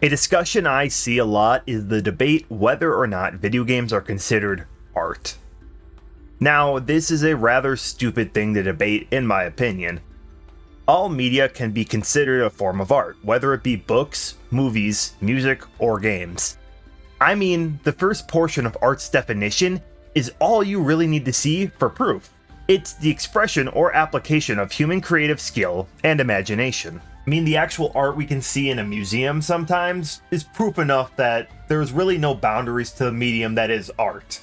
A discussion I see a lot is the debate whether or not video games are considered art. Now, this is a rather stupid thing to debate, in my opinion. All media can be considered a form of art, whether it be books, movies, music, or games. I mean, the first portion of art's definition is all you really need to see for proof. It's the expression or application of human creative skill and imagination. I mean, the actual art we can see in a museum sometimes is proof enough that there's really no boundaries to the medium that is art.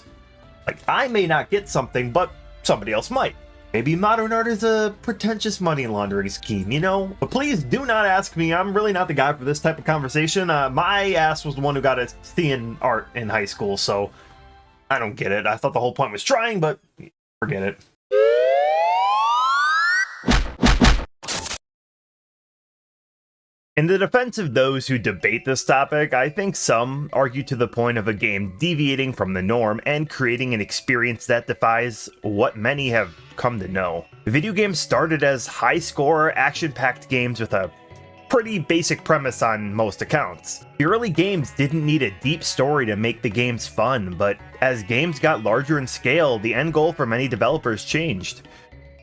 Like, I may not get something, but somebody else might. Maybe modern art is a pretentious money laundering scheme, you know? But please do not ask me, I'm really not the guy for this type of conversation. My ass was the one who got a C in art in high school, so I don't get it. I thought the whole point was trying, but forget it. In the defense of those who debate this topic, I think some argue to the point of a game deviating from the norm and creating an experience that defies what many have come to know. Video games started as high-score, action-packed games with a pretty basic premise on most accounts. The early games didn't need a deep story to make the games fun, but as games got larger in scale, the end goal for many developers changed.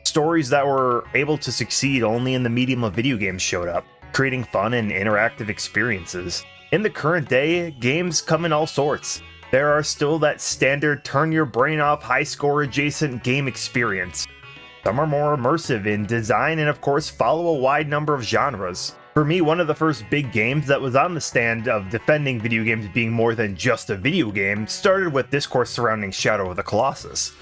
Stories that were able to succeed only in the medium of video games showed up, creating fun and interactive experiences. In the current day, games come in all sorts. There are still that standard turn your brain off high score adjacent game experience. Some are more immersive in design and of course follow a wide number of genres. For me, one of the first big games that was on the stand of defending video games being more than just a video game started with discourse surrounding Shadow of the Colossus.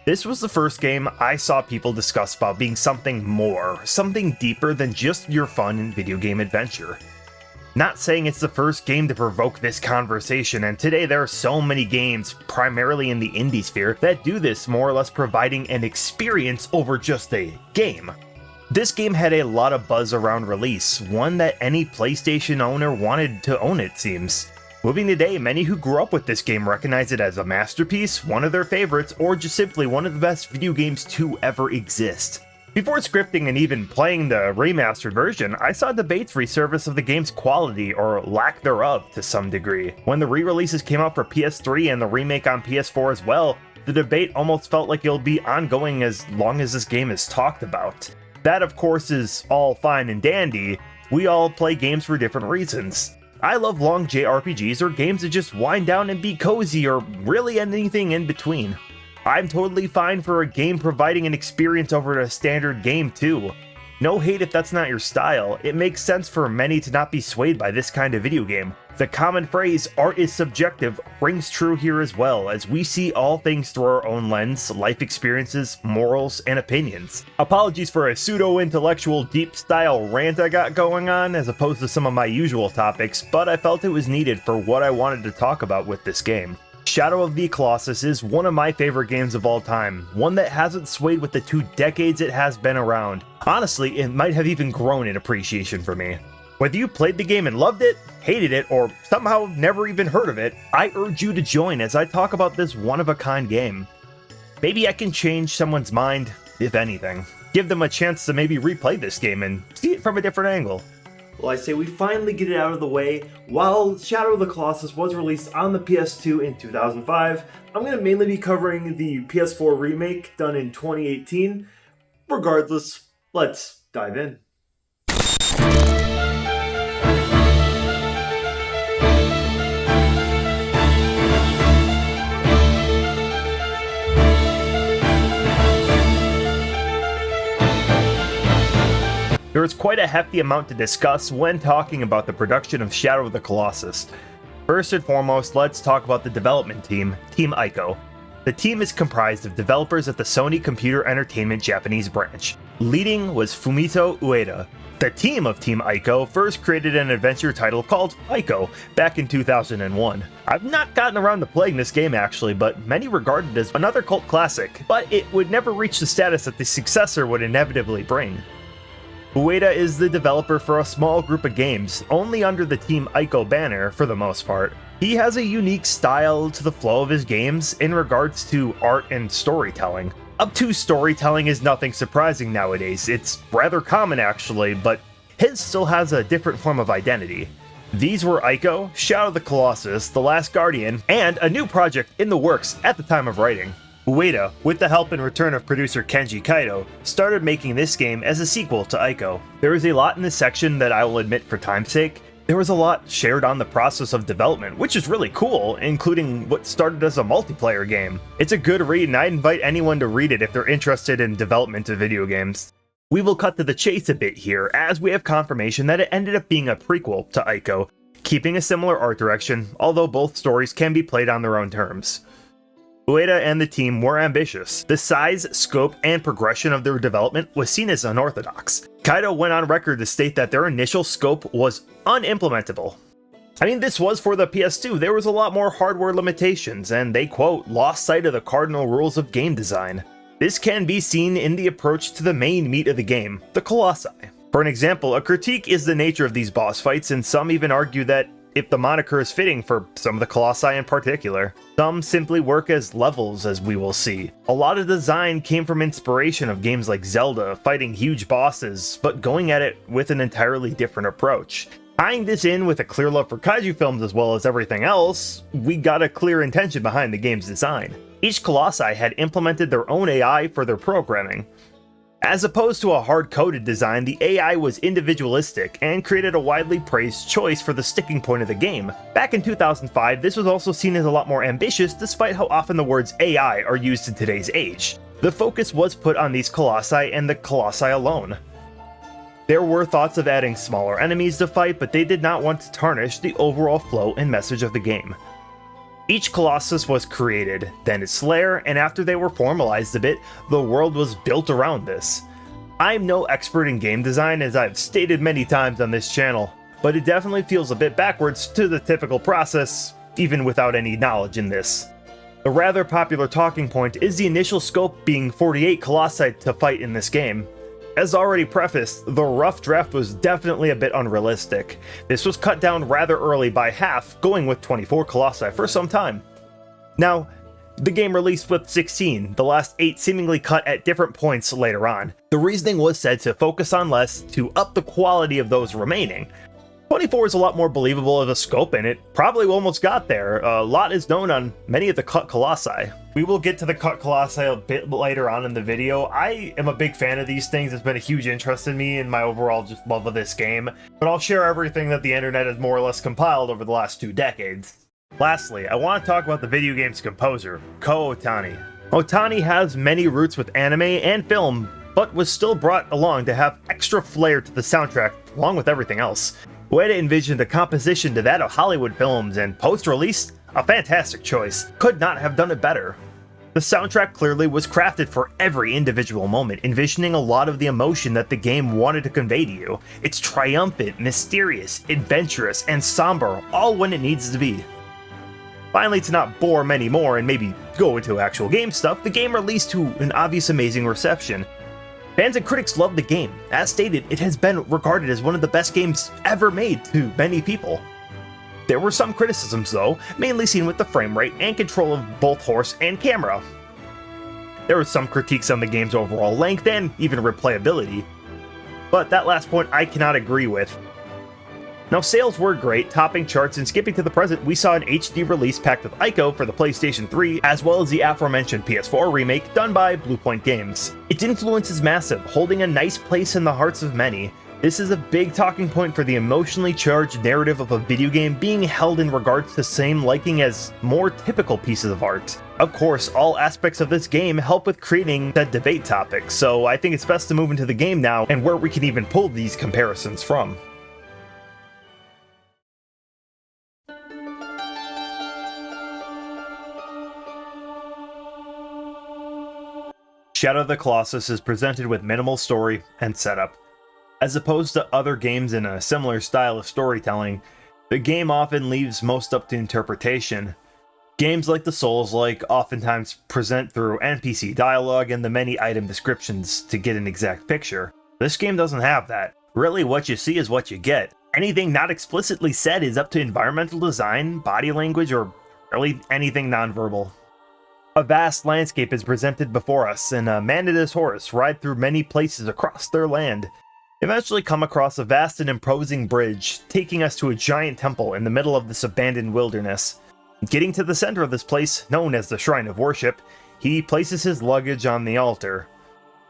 This was the first game I saw people discuss about being something more, something deeper than just your fun and video game adventure. Not saying it's the first game to provoke this conversation, and today there are so many games, primarily in the indie sphere, that do this, more or less providing an experience over just a game. This game had a lot of buzz around release, one that any PlayStation owner wanted to own, it seems. Moving today, many who grew up with this game recognize it as a masterpiece, one of their favorites, or just simply one of the best video games to ever exist. Before scripting and even playing the remastered version, I saw debates resurface of the game's quality, or lack thereof, to some degree. When the re-releases came out for PS3 and the remake on PS4 as well, the debate almost felt like it'll be ongoing as long as this game is talked about. That, of course, is all fine and dandy. We all play games for different reasons. I love long JRPGs or games that just wind down and be cozy, or really anything in between. I'm totally fine for a game providing an experience over a standard game too. No hate if that's not your style. It makes sense for many to not be swayed by this kind of video game. The common phrase, art is subjective, rings true here as well, as we see all things through our own lens, life experiences, morals, and opinions. Apologies for a pseudo-intellectual deep-style rant I got going on, as opposed to some of my usual topics, but I felt it was needed for what I wanted to talk about with this game. Shadow of the Colossus is one of my favorite games of all time, one that hasn't swayed with the 2 decades it has been around. Honestly, it might have even grown in appreciation for me. Whether you played the game and loved it, hated it, or somehow never even heard of it, I urge you to join as I talk about this one-of-a-kind game. Maybe I can change someone's mind, if anything. Give them a chance to maybe replay this game and see it from a different angle. Well, I say we finally get it out of the way. While Shadow of the Colossus was released on the PS2 in 2005, I'm going to mainly be covering the PS4 remake done in 2018. Regardless, let's dive in. There is quite a hefty amount to discuss when talking about the production of Shadow of the Colossus. First and foremost, let's talk about the development team, Team Ico. The team is comprised of developers at the Sony Computer Entertainment Japanese branch. Leading was Fumito Ueda. The team of Team Ico first created an adventure title called Ico back in 2001. I've not gotten around to playing this game actually, but many regard it as another cult classic, but it would never reach the status that the successor would inevitably bring. Ueda is the developer for a small group of games, only under the Team Ico banner for the most part. He has a unique style to the flow of his games in regards to art and storytelling. Obtuse storytelling is nothing surprising nowadays, it's rather common actually, but his still has a different form of identity. These were Ico, Shadow of the Colossus, The Last Guardian, and a new project in the works at the time of writing. Ueda, with the help and return of producer Kenji Kaito, started making this game as a sequel to Ico. There is a lot in this section that I will admit for time's sake. There was a lot shared on the process of development, which is really cool, including what started as a multiplayer game. It's a good read, and I invite anyone to read it if they're interested in development of video games. We will cut to the chase a bit here, as we have confirmation that it ended up being a prequel to Ico, keeping a similar art direction, although both stories can be played on their own terms. Ueda and the team were ambitious. The size, scope, and progression of their development was seen as unorthodox. Kaito went on record to state that their initial scope was unimplementable. I mean, this was for the PS2, there was a lot more hardware limitations, and they, quote, lost sight of the cardinal rules of game design. This can be seen in the approach to the main meat of the game, the Colossi. For an example, a critique is the nature of these boss fights, and some even argue that if the moniker is fitting for some of the Colossi in particular. Some simply work as levels, as we will see. A lot of design came from inspiration of games like Zelda, fighting huge bosses, but going at it with an entirely different approach. Tying this in with a clear love for kaiju films as well as everything else, we got a clear intention behind the game's design. Each Colossi had implemented their own AI for their programming. As opposed to a hard-coded design, the AI was individualistic and created a widely praised choice for the sticking point of the game. Back in 2005, this was also seen as a lot more ambitious despite how often the words AI are used in today's age. The focus was put on these Colossi and the Colossi alone. There were thoughts of adding smaller enemies to fight, but they did not want to tarnish the overall flow and message of the game. Each Colossus was created, then its lair, and after they were formalized a bit, the world was built around this. I'm no expert in game design, as I've stated many times on this channel, but it definitely feels a bit backwards to the typical process, even without any knowledge in this. The rather popular talking point is the initial scope being 48 Colossi to fight in this game. As already prefaced, the rough draft was definitely a bit unrealistic. This was cut down rather early by half, going with 24 Colossi for some time. Now, the game released with 16, the last 8 seemingly cut at different points later on. The reasoning was said to focus on less to up the quality of those remaining. 24 is a lot more believable of a scope, and it probably almost got there. A lot is known on many of the cut Colossi. We will get to the cut Colossi a bit later on in the video. I am a big fan of these things. It's been a huge interest in me and my overall just love of this game. But I'll share everything that the internet has more or less compiled over the last 2 decades. Lastly, I want to talk about the video game's composer, Ko Otani. Otani has many roots with anime and film, but was still brought along to have extra flair to the soundtrack along with everything else. Ueda envisioned a composition to that of Hollywood films, and post-release, a fantastic choice. Could not have done it better. The soundtrack clearly was crafted for every individual moment, envisioning a lot of the emotion that the game wanted to convey to you. It's triumphant, mysterious, adventurous, and somber, all when it needs to be. Finally, to not bore many more and maybe go into actual game stuff, the game released to an obvious amazing reception. Fans and critics loved the game. As stated, it has been regarded as one of the best games ever made to many people. There were some criticisms though, mainly seen with the frame rate and control of both horse and camera. There were some critiques on the game's overall length and even replayability, but that last point I cannot agree with. Now, sales were great, topping charts, and skipping to the present, we saw an HD release packed with Ico for the PlayStation 3, as well as the aforementioned PS4 remake done by Bluepoint Games. Its influence is massive, holding a nice place in the hearts of many. This is a big talking point for the emotionally charged narrative of a video game being held in regards to the same liking as more typical pieces of art. Of course, all aspects of this game help with creating that debate topic, so I think it's best to move into the game now and where we can even pull these comparisons from. Shadow of the Colossus is presented with minimal story and setup. As opposed to other games in a similar style of storytelling, the game often leaves most up to interpretation. Games like the Souls-like oftentimes present through NPC dialogue and the many item descriptions to get an exact picture. This game doesn't have that. Really, what you see is what you get. Anything not explicitly said is up to environmental design, body language, or really anything nonverbal. A vast landscape is presented before us, and a man and his horse ride through many places across their land. Eventually come across a vast and imposing bridge, taking us to a giant temple in the middle of this abandoned wilderness. Getting to the center of this place, known as the Shrine of Worship, he places his luggage on the altar.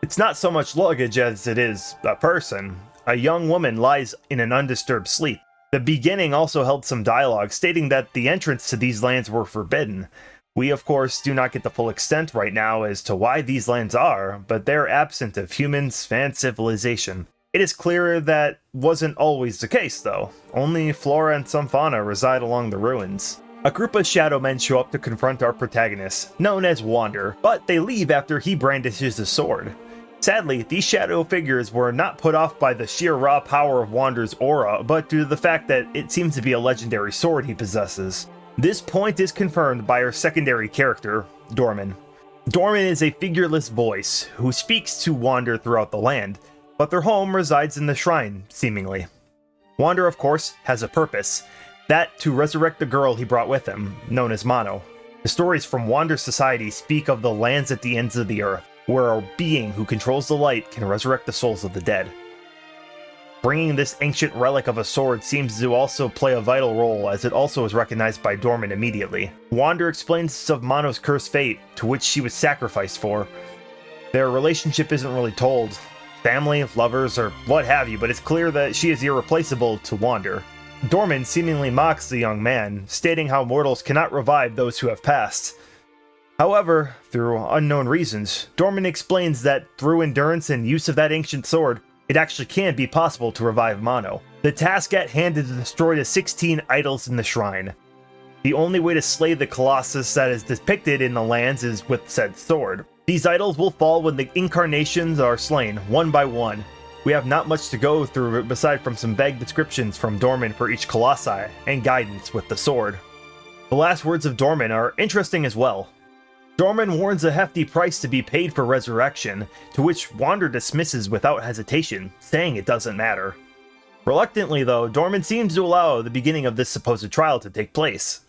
It's not so much luggage as it is a person. A young woman lies in an undisturbed sleep. The beginning also held some dialogue stating that the entrance to these lands were forbidden. We of course do not get the full extent right now as to why these lands are, but they're absent of humans and civilization. It is clear that wasn't always the case though. Only flora and some fauna reside along the ruins. A group of shadow men show up to confront our protagonist, known as Wander, but they leave after he brandishes a sword. Sadly, these shadow figures were not put off by the sheer raw power of Wander's aura, but due to the fact that it seems to be a legendary sword he possesses. This point is confirmed by our secondary character, Dorman. Dorman is a figureless voice who speaks to Wander throughout the land, but their home resides in the shrine, seemingly. Wander, of course, has a purpose, that to resurrect the girl he brought with him, known as Mono. The stories from Wander's society speak of the lands at the ends of the earth, where a being who controls the light can resurrect the souls of the dead. Bringing this ancient relic of a sword seems to also play a vital role, as it also is recognized by Dorman immediately. Wander explains of Mono's cursed fate, to which she was sacrificed for. Their relationship isn't really told. Family, lovers, or what have you, but it's clear that she is irreplaceable to Wander. Dorman seemingly mocks the young man, stating how mortals cannot revive those who have passed. However, through unknown reasons, Dorman explains that through endurance and use of that ancient sword, it actually can be possible to revive Mono. The task at hand is to destroy the 16 idols in the shrine. The only way to slay the Colossus that is depicted in the lands is with said sword. These idols will fall when the incarnations are slain, one by one. We have not much to go through aside from some vague descriptions from Dorman for each Colossi, and guidance with the sword. The last words of Dorman are interesting as well. Dorman warns a hefty price to be paid for resurrection, to which Wander dismisses without hesitation, saying it doesn't matter. Reluctantly though, Dorman seems to allow the beginning of this supposed trial to take place.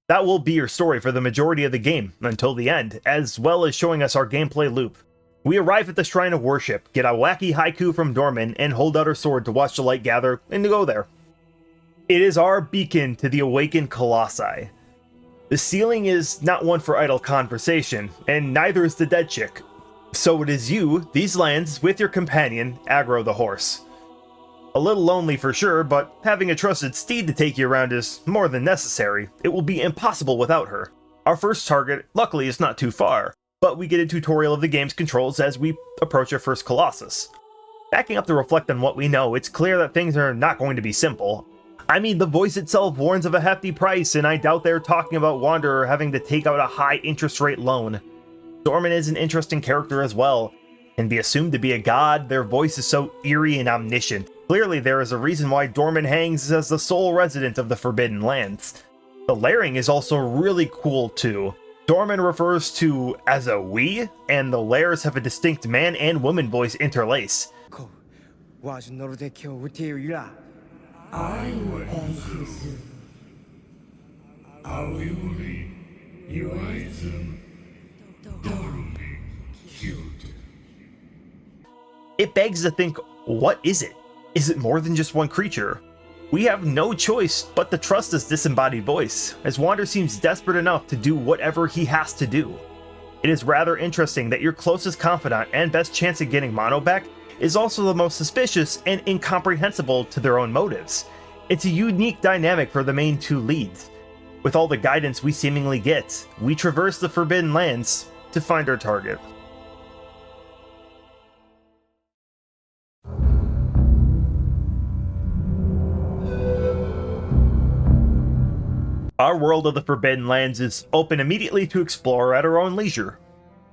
That will be your story for the majority of the game, until the end, as well as showing us our gameplay loop. We arrive at the Shrine of Worship, get a wacky haiku from Dorman, and hold out our sword to watch the light gather, and to go there. It is our beacon to the awakened Colossi. The ceiling is not one for idle conversation, and neither is the dead chick. So it is you, these lands, with your companion, Agro the horse. A little lonely for sure, but having a trusted steed to take you around is more than necessary. It will be impossible without her. Our first target, luckily, is not too far, but we get a tutorial of the game's controls as we approach our first Colossus. Backing up to reflect on what we know, it's clear that things are not going to be simple. I mean, the voice itself warns of a hefty price, and I doubt they're talking about Wanderer having to take out a high interest rate loan. Dorman is an interesting character as well. Can be assumed to be a god, their voice is so eerie and omniscient. Clearly there is a reason why Dorman hangs as the sole resident of the Forbidden Lands. The layering is also really cool too. Dorman refers to as a we, and the layers have a distinct man and woman voice interlace. It begs to think, what is it? Is it more than just one creature? We have no choice but to trust this disembodied voice, as Wander seems desperate enough to do whatever he has to do. It is rather interesting that your closest confidant and best chance at getting Mono back is also the most suspicious and incomprehensible to their own motives. It's a unique dynamic for the main two leads. With all the guidance we seemingly get, we traverse the Forbidden Lands to find our target. Our world of the Forbidden Lands is open immediately to explore at our own leisure.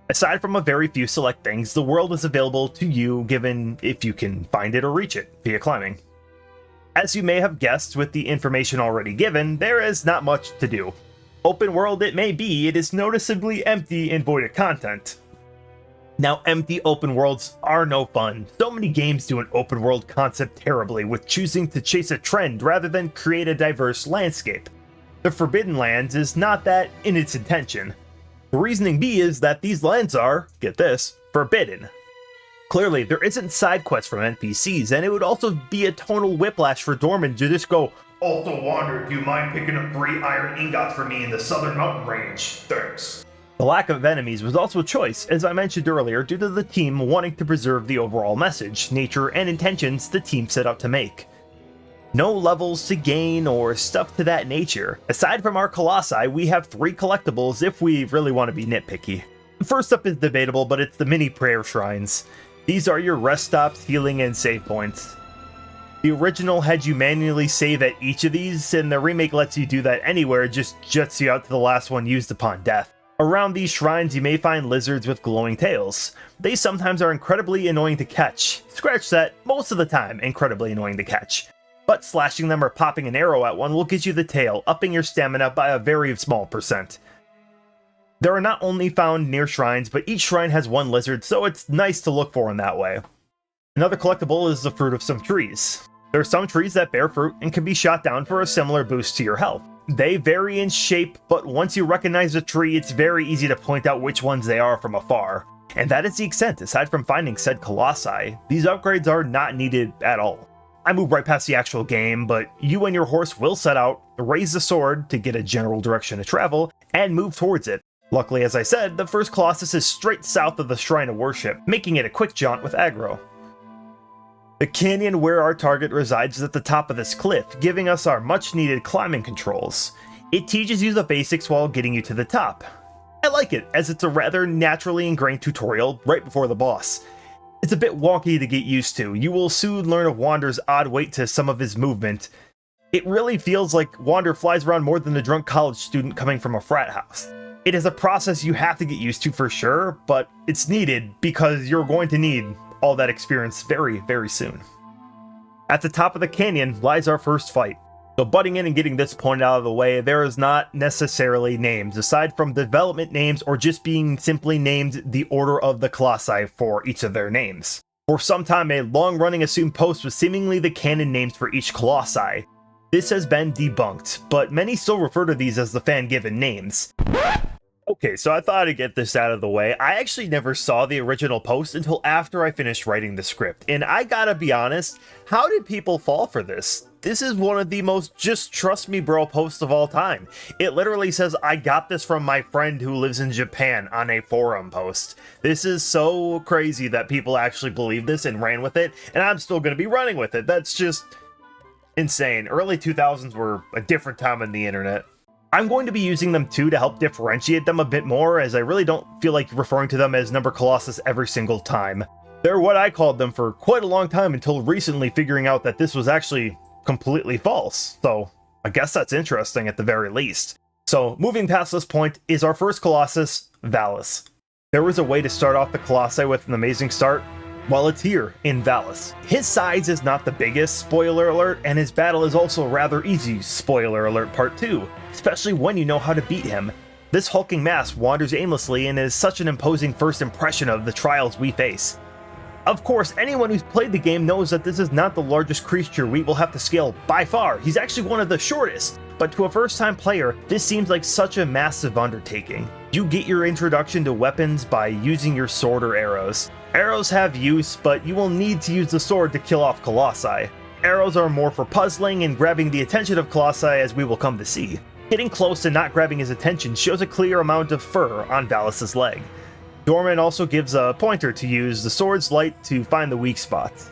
Aside from a very few select things, the world is available to you given if you can find it or reach it via climbing. As you may have guessed with the information already given, there is not much to do. Open world it may be, it is noticeably empty and void of content. Now, empty open worlds are no fun. So many games do an open world concept terribly, with choosing to chase a trend rather than create a diverse landscape. The Forbidden Lands is not that in its intention. The reasoning B is that these lands are, get this, forbidden. Clearly, there isn't side quests from NPCs, and it would also be a tonal whiplash for Dorman to just go, "Also, Wander, do you mind picking up 3 iron ingots for me in the southern mountain range? Thanks." The lack of enemies was also a choice, as I mentioned earlier, due to the team wanting to preserve the overall message, nature, and intentions the team set out to make. No levels to gain or stuff to that nature. Aside from our Colossi, we have 3 collectibles if we really want to be nitpicky. First up is debatable, but it's the mini prayer shrines. These are your rest stops, healing, and save points. The original had you manually save at each of these, and the remake lets you do that anywhere, just juts you out to the last one used upon death. Around these shrines you may find lizards with glowing tails. They sometimes are incredibly annoying to catch. Scratch that, most of the time incredibly annoying to catch. But slashing them or popping an arrow at one will get you the tail, upping your stamina by a very small percent. There are not only found near shrines, but each shrine has 1 lizard, so it's nice to look for in that way. Another collectible is the fruit of some trees. There are some trees that bear fruit and can be shot down for a similar boost to your health. They vary in shape, but once you recognize a tree, it's very easy to point out which ones they are from afar. And that is the extent, aside from finding said Colossi. These upgrades are not needed at all. I moved right past the actual game, but you and your horse will set out, raise the sword to get a general direction to travel, and move towards it. Luckily, as I said, the first Colossus is straight south of the Shrine of Worship, making it a quick jaunt with aggro. The canyon where our target resides is at the top of this cliff, giving us our much needed climbing controls. It teaches you the basics while getting you to the top. I like it, as it's a rather naturally ingrained tutorial right before the boss. It's a bit wonky to get used to. You will soon learn of Wander's odd weight to some of his movement. It really feels like Wander flies around more than a drunk college student coming from a frat house. It is a process you have to get used to for sure, but it's needed because you're going to need all that experience very, very soon. At the top of the canyon lies our first fight. So butting in and getting this point out of the way, there is not necessarily names, aside from development names or just being simply named the order of the Colossi for each of their names. For some time, a long-running assumed post was seemingly the canon names for each Colossi. This has been debunked, but many still refer to these as the fan-given names. Okay, so I thought I'd get this out of the way. I actually never saw the original post until after I finished writing the script, and I gotta be honest, how did people fall for this? This is one of the most just trust me bro posts of all time. It literally says, "I got this from my friend who lives in Japan" on a forum post. This is so crazy that people actually believed this and ran with it, and I'm still gonna be running with it. That's just insane. Early 2000s were a different time on the internet. I'm going to be using them too to help differentiate them a bit more, as I really don't feel like referring to them as number Colossus every single time. They're what I called them for quite a long time until recently figuring out that this was actually completely false. So I guess that's interesting at the very least. So moving past this point is our first Colossus, Valus. There was a way to start off the Colossi with an amazing start. Well, it's here, in Valus. His size is not the biggest, spoiler alert, and his battle is also rather easy, spoiler alert part 2, especially when you know how to beat him. This hulking mass wanders aimlessly and is such an imposing first impression of the trials we face. Of course, anyone who's played the game knows that this is not the largest creature we will have to scale by far. He's actually one of the shortest, but to a first-time player, this seems like such a massive undertaking. You get your introduction to weapons by using your sword or arrows. Arrows have use, but you will need to use the sword to kill off Colossi. Arrows are more for puzzling and grabbing the attention of Colossi, as we will come to see. Getting close and not grabbing his attention shows a clear amount of fur on Valus's leg. Dorman also gives a pointer to use the sword's light to find the weak spots.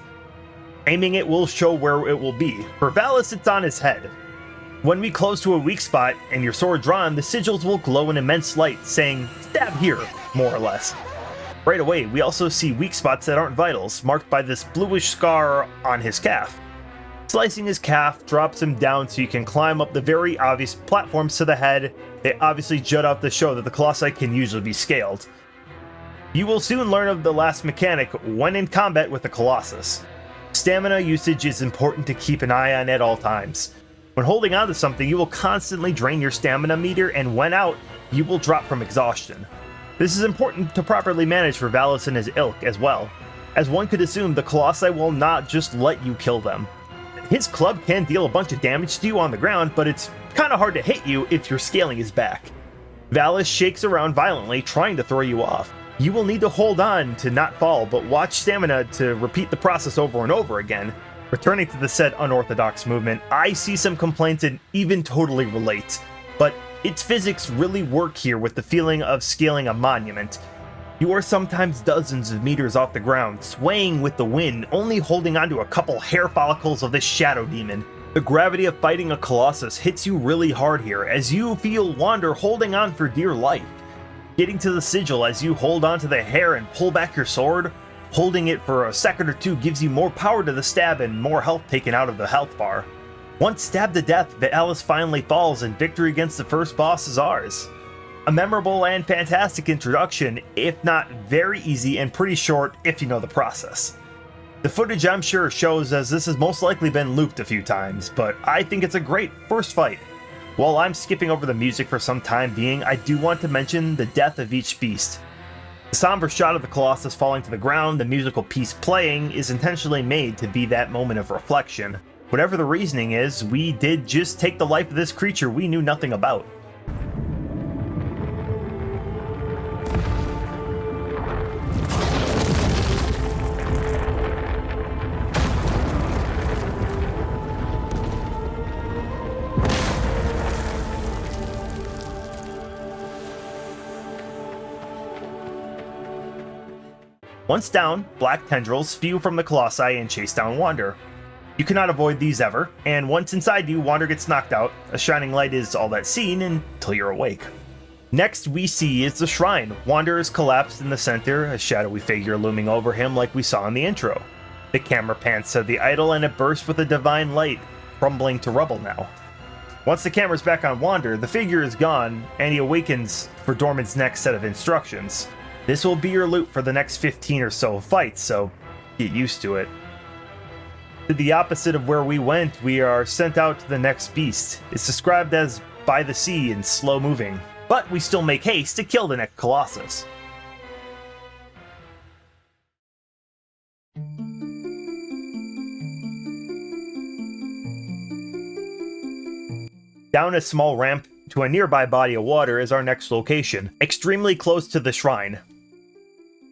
Aiming it will show where it will be. For Valus, it's on his head. When we close to a weak spot and your sword drawn, the sigils will glow in immense light, saying, "Stab here," more or less. Right away, we also see weak spots that aren't vitals, marked by this bluish scar on his calf. Slicing his calf drops him down so you can climb up the very obvious platforms to the head. They obviously jut out to show that the Colossi can usually be scaled. You will soon learn of the last mechanic when in combat with the Colossus. Stamina usage is important to keep an eye on at all times. When holding on to something, you will constantly drain your stamina meter, and when out, you will drop from exhaustion. This is important to properly manage for Valus and his ilk as well, as one could assume the Colossi will not just let you kill them. His club can deal a bunch of damage to you on the ground, but it's kinda hard to hit you if your scaling is back. Valus shakes around violently, trying to throw you off. You will need to hold on to not fall, but watch stamina to repeat the process over and over again. Returning to the said unorthodox movement, I see some complaints and even totally relate, but its physics really work here with the feeling of scaling a monument. You are sometimes dozens of meters off the ground, swaying with the wind, only holding onto a couple hair follicles of this shadow demon. The gravity of fighting a Colossus hits you really hard here, as you feel Wander holding on for dear life. Getting to the sigil as you hold onto the hair and pull back your sword, holding it for a second or two gives you more power to the stab and more health taken out of the health bar. Once stabbed to death, Alice finally falls and victory against the first boss is ours. A memorable and fantastic introduction, if not very easy and pretty short if you know the process. The footage I'm sure shows as this has most likely been looped a few times, but I think it's a great first fight. While I'm skipping over the music for some time being, I do want to mention the death of each beast. The somber shot of the Colossus falling to the ground, the musical piece playing, is intentionally made to be that moment of reflection. Whatever the reasoning is, we did just take the life of this creature we knew nothing about. Once down, black tendrils spew from the Colossi and chase down Wander. You cannot avoid these ever, and once inside you, Wander gets knocked out. A shining light is all that's seen until you're awake. Next we see is the shrine. Wander is collapsed in the center, a shadowy figure looming over him like we saw in the intro. The camera pans to the idol and it bursts with a divine light, crumbling to rubble now. Once the camera's back on Wander, the figure is gone, and he awakens for Dorman's next set of instructions. This will be your loot for the next 15 or so fights, so get used to it. To the opposite of where we went, we are sent out to the next beast. It's described as by the sea and slow moving, but we still make haste to kill the next Colossus. Down a small ramp to a nearby body of water is our next location, extremely close to the shrine.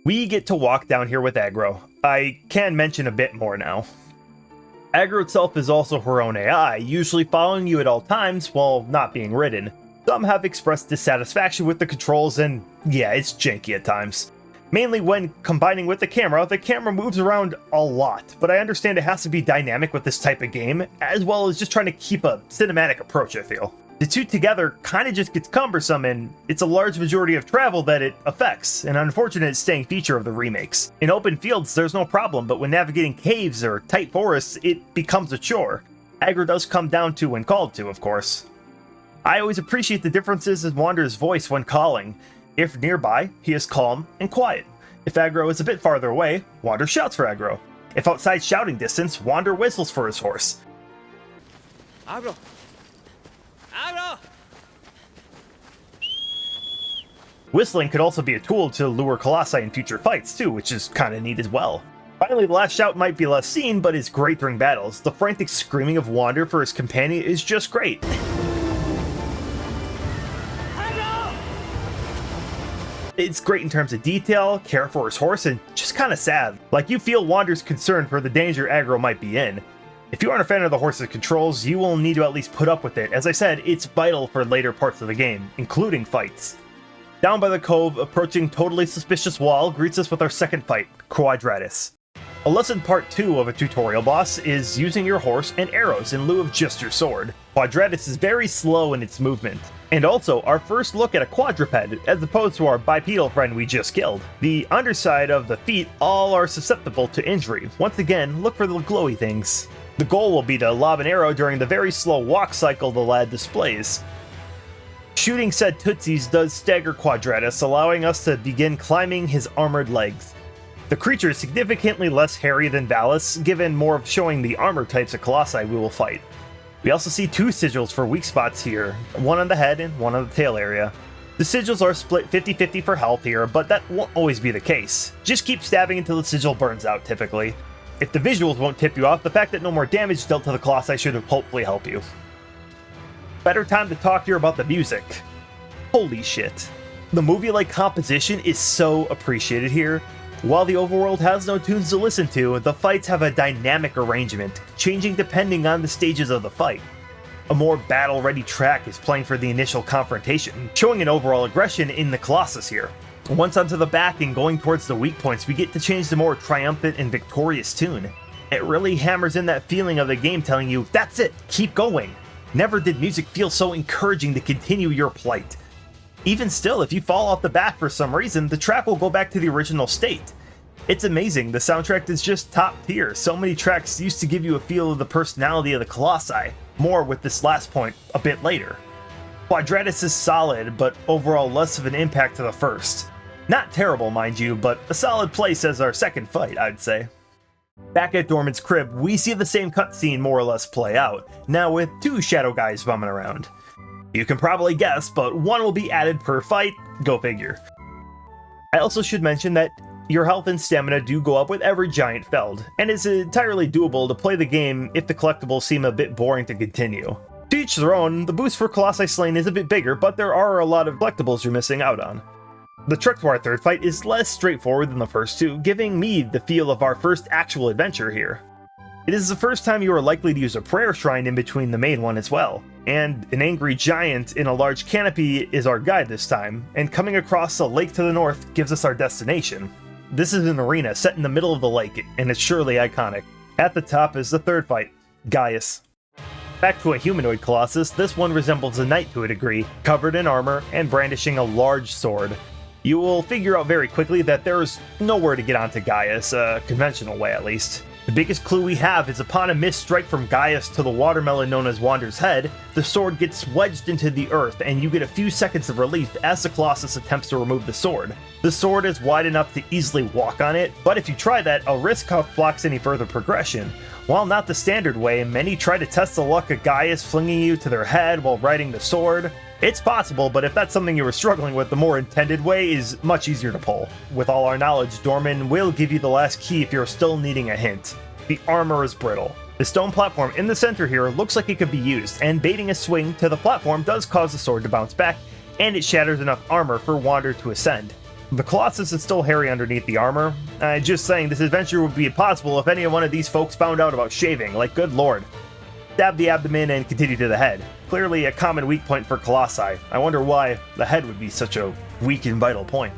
We get to walk down here with Aggro. I can mention a bit more now. Aggro itself is also her own AI, usually following you at all times while not being ridden. Some have expressed dissatisfaction with the controls and yeah, it's janky at times. Mainly when combining with the camera moves around a lot, but I understand it has to be dynamic with this type of game, as well as just trying to keep a cinematic approach, I feel. The two together kinda just gets cumbersome, and it's a large majority of travel that it affects, an unfortunate staying feature of the remakes. In open fields, there's no problem, but when navigating caves or tight forests, it becomes a chore. Aggro does come down to when called to, of course. I always appreciate the differences in Wander's voice when calling. If nearby, he is calm and quiet. If Aggro is a bit farther away, Wander shouts for Aggro. If outside shouting distance, Wander whistles for his horse. Aggro! Aggro! Whistling could also be a tool to lure Colossi in future fights too, which is kinda neat as well. Finally, the last shout might be less seen, but is great during battles. The frantic screaming of Wander for his companion is just great. It's great in terms of detail, care for his horse, and just kinda sad. Like, you feel Wander's concern for the danger Aggro might be in. If you aren't a fan of the horse's controls, you will need to at least put up with it. As I said, it's vital for later parts of the game, including fights. Down by the cove, approaching totally suspicious wall greets us with our second fight, Quadratus. A lesson part 2 of a tutorial boss is using your horse and arrows in lieu of just your sword. Quadratus is very slow in its movement. And also, our first look at a quadruped, as opposed to our bipedal friend we just killed. The underside of the feet all are susceptible to injury. Once again, look for the glowy things. The goal will be to lob an arrow during the very slow walk cycle the lad displays. Shooting said tootsies does stagger Quadratus, allowing us to begin climbing his armored legs. The creature is significantly less hairy than Valus, given more of showing the armor types of Colossi we will fight. We also see 2 sigils for weak spots here, one on the head and one on the tail area. The sigils are split 50-50 for health here, but that won't always be the case. Just keep stabbing until the sigil burns out, typically. If the visuals won't tip you off, the fact that no more damage dealt to the Colossi should hopefully help you. Better time to talk here about the music. Holy shit. The movie-like composition is so appreciated here. While the overworld has no tunes to listen to, the fights have a dynamic arrangement, changing depending on the stages of the fight. A more battle-ready track is playing for the initial confrontation, showing an overall aggression in the Colossus here. Once onto the back and going towards the weak points, we get to change the more triumphant and victorious tune. It really hammers in that feeling of the game telling you, that's it, keep going. Never did music feel so encouraging to continue your plight. Even still, if you fall off the back for some reason, the track will go back to the original state. It's amazing, the soundtrack is just top tier. So many tracks used to give you a feel of the personality of the Colossi. More with this last point a bit later. Quadratus is solid, but overall less of an impact to the first. Not terrible, mind you, but a solid place as our second fight, I'd say. Back at Dorman's crib, we see the same cutscene more or less play out, now with 2 shadow guys bumming around. You can probably guess, but one will be added per fight, go figure. I also should mention that your health and stamina do go up with every giant felled, and it's entirely doable to play the game if the collectibles seem a bit boring to continue. To each their own, the boost for Colossi Slain is a bit bigger, but there are a lot of collectibles you're missing out on. The trek to our third fight is less straightforward than the first 2, giving me the feel of our first actual adventure here. It is the first time you are likely to use a prayer shrine in between the main one as well, and an angry giant in a large canopy is our guide this time, and coming across a lake to the north gives us our destination. This is an arena set in the middle of the lake, and it's surely iconic. At the top is the third fight, Gaius. Back to a humanoid Colossus, this one resembles a knight to a degree, covered in armor and brandishing a large sword. You will figure out very quickly that there's nowhere to get onto Gaius, a conventional way at least. The biggest clue we have is upon a missed strike from Gaius to the watermelon known as Wander's head, the sword gets wedged into the earth and you get a few seconds of relief as the Colossus attempts to remove the sword. The sword is wide enough to easily walk on it, but if you try that, a wrist cuff blocks any further progression. While not the standard way, many try to test the luck of Gaius flinging you to their head while riding the sword. It's possible, but if that's something you were struggling with, the more intended way is much easier to pull. With all our knowledge, Dorman will give you the last key if you're still needing a hint. The armor is brittle. The stone platform in the center here looks like it could be used, and baiting a swing to the platform does cause the sword to bounce back, and it shatters enough armor for Wander to ascend. The Colossus is still hairy underneath the armor. Just saying, this adventure would be impossible if any one of these folks found out about shaving, like good lord. Stab the abdomen and continue to the head. Clearly a common weak point for Colossi. I wonder why the head would be such a weak and vital point.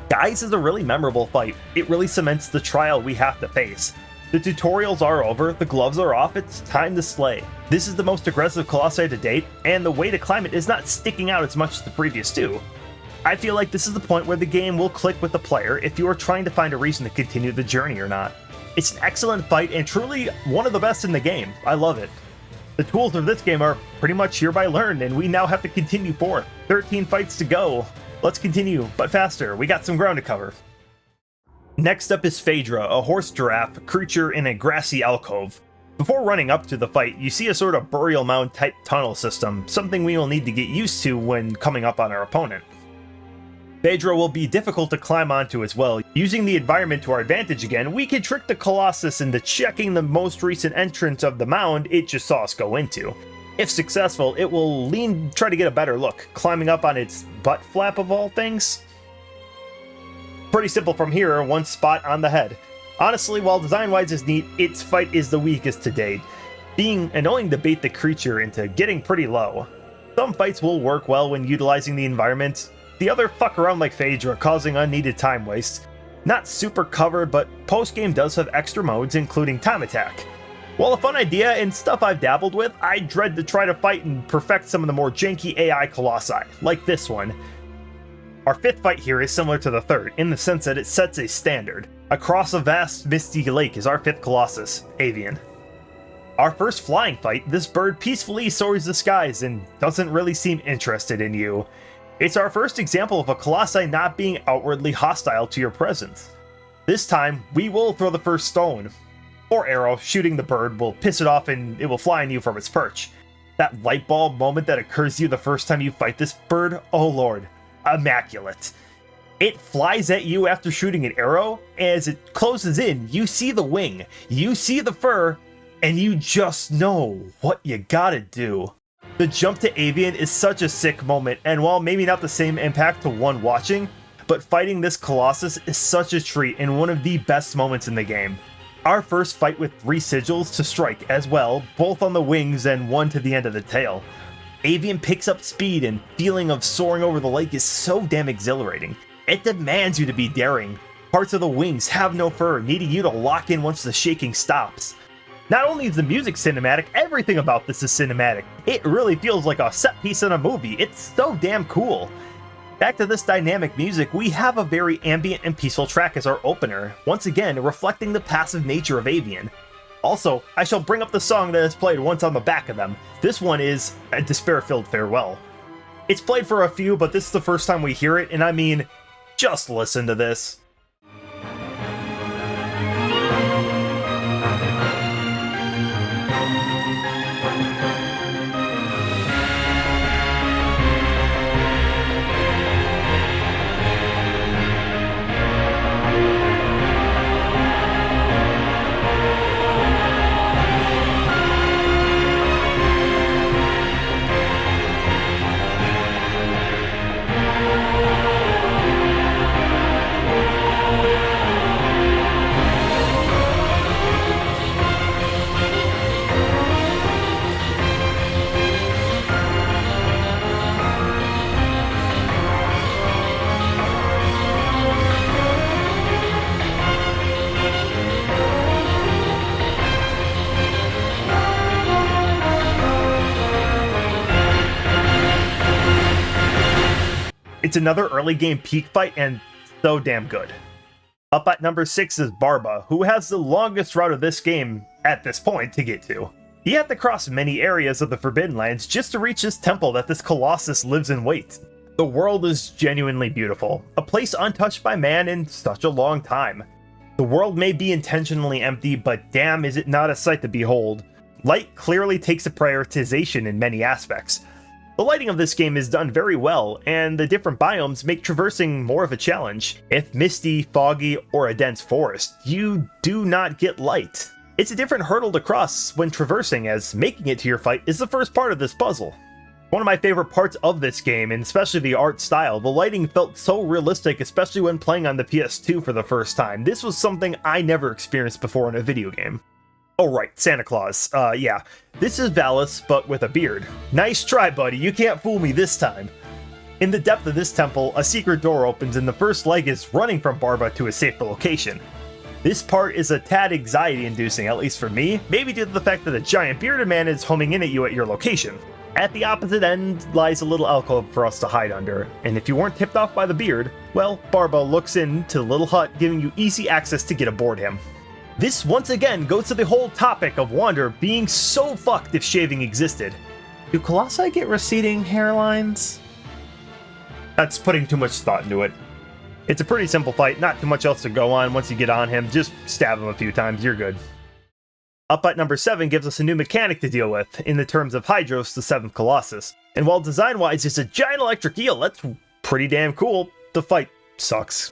Gaius is a really memorable fight. It really cements the trial we have to face. The tutorials are over, the gloves are off, it's time to slay. This is the most aggressive Colossi to date, and the way to climb it is not sticking out as much as the previous 2. I feel like this is the point where the game will click with the player if you are trying to find a reason to continue the journey or not. It's an excellent fight and truly one of the best in the game. I love it. The tools of this game are pretty much hereby learned, and we now have to continue forth. 13 fights to go. Let's continue, but faster. We got some ground to cover. Next up is Phaedra, a horse giraffe creature in a grassy alcove. Before running up to the fight, you see a sort of burial mound type tunnel system, something we will need to get used to when coming up on our opponent. Phaedra will be difficult to climb onto as well. Using the environment to our advantage again, we can trick the Colossus into checking the most recent entrance of the mound it just saw us go into. If successful, it will try to get a better look, climbing up on its butt flap of all things. Pretty simple from here, one spot on the head. Honestly, while design-wise is neat, its fight is the weakest to date, being annoying to bait the creature into getting pretty low. Some fights will work well when utilizing the environment, the other fuck around like Phaedra, causing unneeded time waste. Not super covered, but post-game does have extra modes, including time attack. While a fun idea and stuff I've dabbled with, I dread to try to fight and perfect some of the more janky AI Colossi, like this one. Our fifth fight here is similar to the third, in the sense that it sets a standard. Across a vast misty lake is our fifth Colossus, Avian. Our first flying fight, this bird peacefully soars the skies and doesn't really seem interested in you. It's our first example of a Colossi not being outwardly hostile to your presence. This time, we will throw the first stone, or arrow. Shooting the bird will piss it off and it will fly on you from its perch. That light bulb moment that occurs to you the first time you fight this bird, oh lord, immaculate. It flies at you after shooting an arrow, and as it closes in, you see the wing, you see the fur, and you just know what you gotta do. The jump to Avian is such a sick moment, and while maybe not the same impact to one watching, but fighting this Colossus is such a treat and one of the best moments in the game. Our first fight with 3 sigils to strike as well, both on the wings and one to the end of the tail. Avian picks up speed and feeling of soaring over the lake is so damn exhilarating. It demands you to be daring. Parts of the wings have no fur, needing you to lock in once the shaking stops. Not only is the music cinematic, everything about this is cinematic. It really feels like a set piece in a movie. It's so damn cool. Back to this dynamic music, we have a very ambient and peaceful track as our opener, once again reflecting the passive nature of Avian. Also, I shall bring up the song that is played once on the back of them. This one is A Despair-Filled Farewell. It's played for a few, but this is the first time we hear it, and I mean, just listen to this. It's another early game peak fight and so damn good. Up at number 6 is Barba, who has the longest route of this game at this point to get to. He had to cross many areas of the Forbidden Lands just to reach this temple that this Colossus lives in wait. The world is genuinely beautiful, a place untouched by man in such a long time. The world may be intentionally empty, but damn is it not a sight to behold. Light clearly takes a prioritization in many aspects. The lighting of this game is done very well, and the different biomes make traversing more of a challenge. If misty, foggy, or a dense forest, you do not get light. It's a different hurdle to cross when traversing, as making it to your fight is the first part of this puzzle. One of my favorite parts of this game, and especially the art style, the lighting felt so realistic, especially when playing on the PS2 for the first time. This was something I never experienced before in a video game. Oh right, Santa Claus. Yeah. This is Valus, but with a beard. Nice try, buddy, you can't fool me this time. In the depth of this temple, a secret door opens and the first leg is running from Barba to a safer location. This part is a tad anxiety-inducing, at least for me, maybe due to the fact that a giant bearded man is homing in at you at your location. At the opposite end lies a little alcove for us to hide under, and if you weren't tipped off by the beard, well, Barba looks into the little hut, giving you easy access to get aboard him. This once again goes to the whole topic of Wander being so fucked if shaving existed. Do Colossi get receding hairlines? That's putting too much thought into it. It's a pretty simple fight, not too much else to go on. Once you get on him, just stab him a few times, you're good. Up at number 7 gives us a new mechanic to deal with, in the terms of Hydros, the 7th Colossus. And while design-wise it's a giant electric eel, that's pretty damn cool, the fight sucks.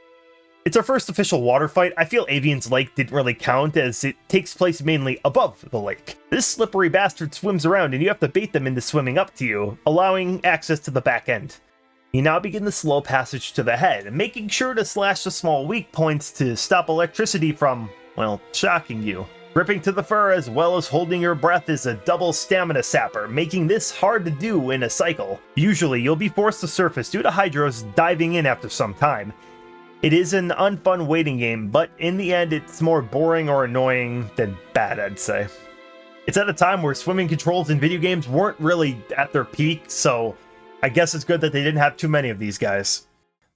It's our first official water fight. I feel Avian's Lake didn't really count, as it takes place mainly above the lake. This slippery bastard swims around and you have to bait them into swimming up to you, allowing access to the back end. You now begin the slow passage to the head, making sure to slash the small weak points to stop electricity from, well, shocking you. Gripping to the fur as well as holding your breath is a double stamina sapper, making this hard to do in a cycle. Usually you'll be forced to surface due to Hydros diving in after some time. It is an unfun waiting game, but in the end it's more boring or annoying than bad, I'd say. It's at a time where swimming controls in video games weren't really at their peak, so I guess it's good that they didn't have too many of these guys.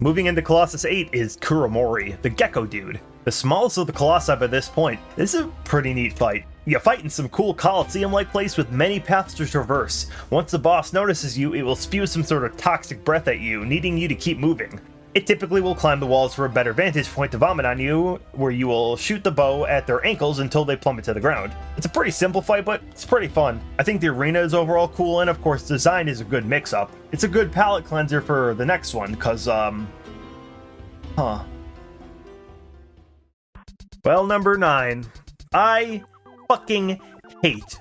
Moving into Colossus 8 is Kuromori, the gecko dude. The smallest of the Colossi by this point. This is a pretty neat fight. You fight in some cool Colosseum-like place with many paths to traverse. Once the boss notices you, it will spew some sort of toxic breath at you, needing you to keep moving. It typically will climb the walls for a better vantage point to vomit on you, where you will shoot the bow at their ankles until they plummet to the ground. It's a pretty simple fight, but it's pretty fun. I think the arena is overall cool, and of course design is a good mix-up. It's a good palate cleanser for the next one, cause Well, number 9. I fucking hate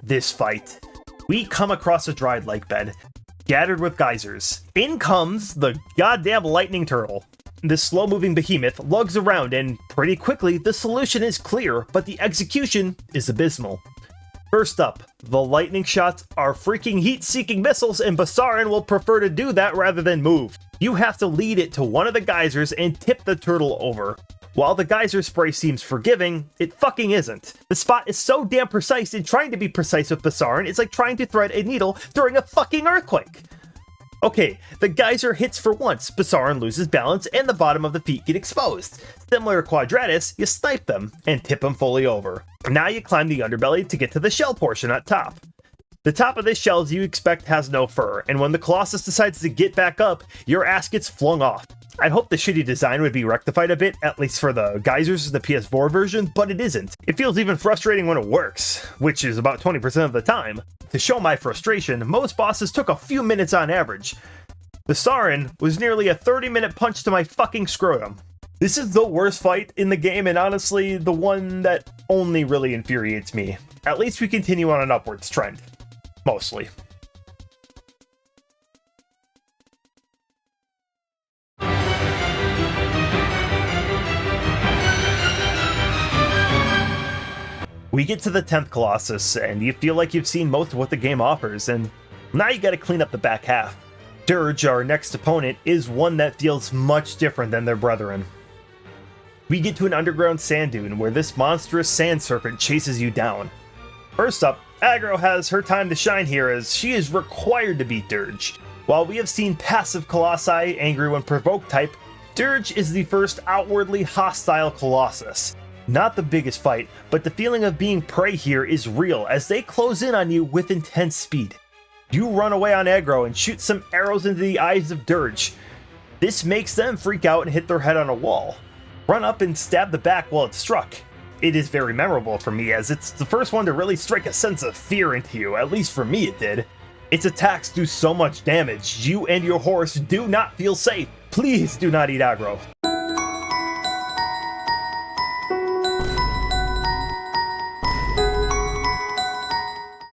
this fight. We come across a dried lake bed, scattered with geysers. In comes the goddamn lightning turtle. This slow-moving behemoth lugs around, and pretty quickly the solution is clear, but the execution is abysmal. First up, the lightning shots are freaking heat-seeking missiles, and Basarin will prefer to do that rather than move. You have to lead it to one of the geysers and tip the turtle over. While the geyser spray seems forgiving, it fucking isn't. The spot is so damn precise, and trying to be precise with Basarin is like trying to thread a needle during a fucking earthquake. Okay, the geyser hits for once, Basarin loses balance, and the bottom of the feet get exposed. Similar to Quadratus, you snipe them and tip them fully over. Now you climb the underbelly to get to the shell portion at top. The top of this shell, as you expect, has no fur, and when the Colossus decides to get back up, your ass gets flung off. I'd hope the shitty design would be rectified a bit, at least for the geysers in the PS4 version, but it isn't. It feels even frustrating when it works, which is about 20% of the time. To show my frustration, most bosses took a few minutes on average. The Basarin was nearly a 30-minute punch to my fucking scrotum. This is the worst fight in the game, and honestly, the one that only really infuriates me. At least we continue on an upwards trend. Mostly. We get to the 10th Colossus, and you feel like you've seen most of what the game offers, and now you gotta clean up the back half. Dirge, our next opponent, is one that feels much different than their brethren. We get to an underground sand dune where this monstrous sand serpent chases you down. First up, Aggro has her time to shine here as she is required to beat Dirge. While we have seen passive Colossi, angry when provoked type, Dirge is the first outwardly hostile Colossus. Not the biggest fight, but the feeling of being prey here is real as they close in on you with intense speed. You run away on Aggro and shoot some arrows into the eyes of Dirge. This makes them freak out and hit their head on a wall. Run up and stab the back while it's struck. It is very memorable for me as it's the first one to really strike a sense of fear into you, at least for me it did. Its attacks do so much damage, you and your horse do not feel safe. Please do not eat Aggro.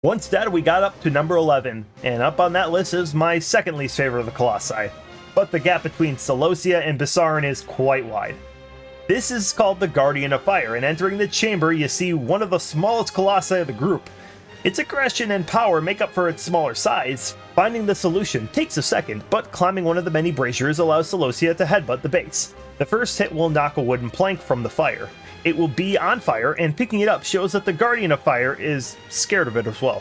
Once dead, we got up to number 11, and up on that list is my second least favorite of the Colossi. But the gap between Celosia and Basarin is quite wide. This is called the Guardian of Fire, and entering the chamber you see one of the smallest Colossi of the group. Its aggression and power make up for its smaller size. Finding the solution takes a second, but climbing one of the many braziers allows Celosia to headbutt the base. The first hit will knock a wooden plank from the fire. It will be on fire, and picking it up shows that the Guardian of Fire is scared of it as well.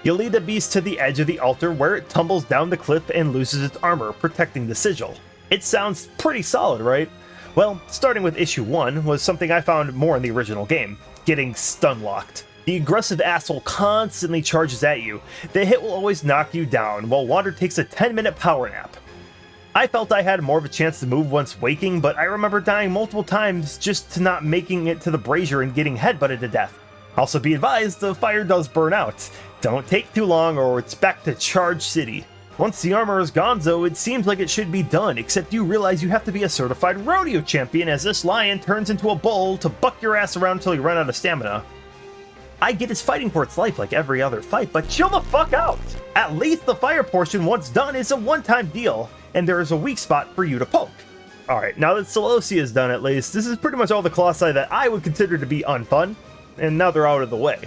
You lead the beast to the edge of the altar where it tumbles down the cliff and loses its armor, protecting the sigil. It sounds pretty solid, right? Well, starting with issue 1 was something I found more in the original game, getting stun locked. The aggressive asshole constantly charges at you. The hit will always knock you down, while Wander takes a 10-minute power nap. I felt I had more of a chance to move once waking, but I remember dying multiple times just to not making it to the brazier and getting headbutted to death. Also be advised, the fire does burn out. Don't take too long or it's back to Charge City. Once the armor is gone though, it seems like it should be done, except you realize you have to be a certified rodeo champion as this lion turns into a bull to buck your ass around until you run out of stamina. I get it's fighting for its life like every other fight, but chill the fuck out! At least the fire portion, once done, is a one-time deal, and there is a weak spot for you to poke. Alright, now that Celosia is done at least, this is pretty much all the Colossi that I would consider to be unfun, and now they're out of the way.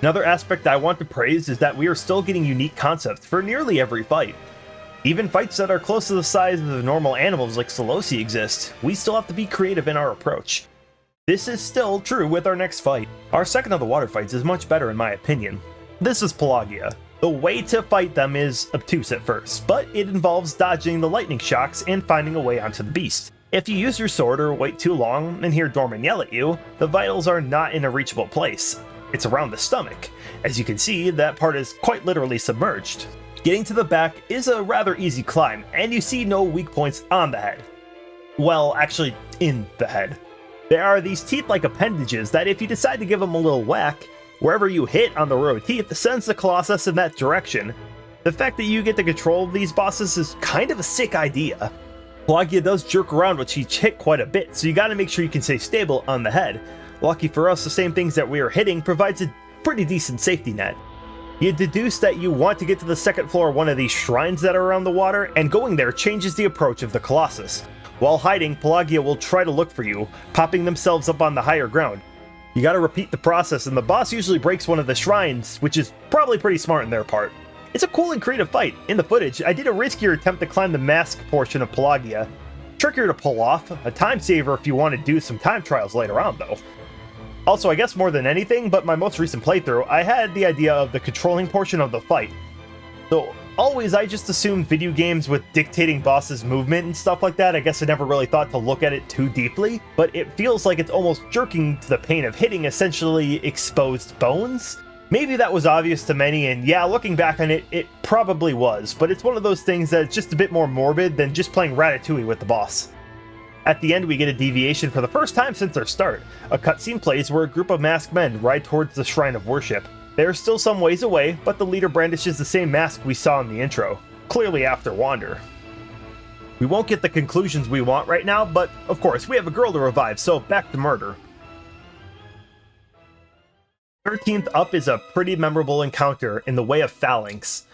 Another aspect I want to praise is that we are still getting unique concepts for nearly every fight. Even fights that are close to the size of the normal animals like Celosia exist, we still have to be creative in our approach. This is still true with our next fight. Our second of the water fights is much better in my opinion. This is Pelagia. The way to fight them is obtuse at first, but it involves dodging the lightning shocks and finding a way onto the beast. If you use your sword or wait too long and hear Dorman yell at you, the vitals are not in a reachable place. It's around the stomach. As you can see, that part is quite literally submerged. Getting to the back is a rather easy climb, and you see no weak points on the head. Well, actually, in the head. There are these teeth-like appendages that if you decide to give them a little whack, wherever you hit on the row of teeth sends the Colossus in that direction. The fact that you get to control these bosses is kind of a sick idea. Pelagia does jerk around with each hit quite a bit, so you gotta make sure you can stay stable on the head. Lucky for us, the same things that we are hitting provides a pretty decent safety net. You deduce that you want to get to the second floor of one of these shrines that are around the water, and going there changes the approach of the Colossus. While hiding, Pelagia will try to look for you, popping themselves up on the higher ground. You gotta repeat the process, and the boss usually breaks one of the shrines, which is probably pretty smart on their part. It's a cool and creative fight. In the footage, I did a riskier attempt to climb the mask portion of Pelagia. Trickier to pull off, a time saver if you want to do some time trials later on though. Also, I guess more than anything, but my most recent playthrough, I had the idea of the controlling portion of the fight. So, always I just assumed video games with dictating bosses' movement and stuff like that. I guess I never really thought to look at it too deeply, but it feels like it's almost jerking to the pain of hitting essentially exposed bones. Maybe that was obvious to many, and yeah, looking back on it, it probably was, but it's one of those things that's just a bit more morbid than just playing Ratatouille with the boss. At the end, we get a deviation for the first time since our start. A cutscene plays where a group of masked men ride towards the Shrine of Worship. They are still some ways away, but the leader brandishes the same mask we saw in the intro, clearly after Wander. We won't get the conclusions we want right now, but of course, we have a girl to revive, so back to murder. 13th up is a pretty memorable encounter in the way of Phalanx.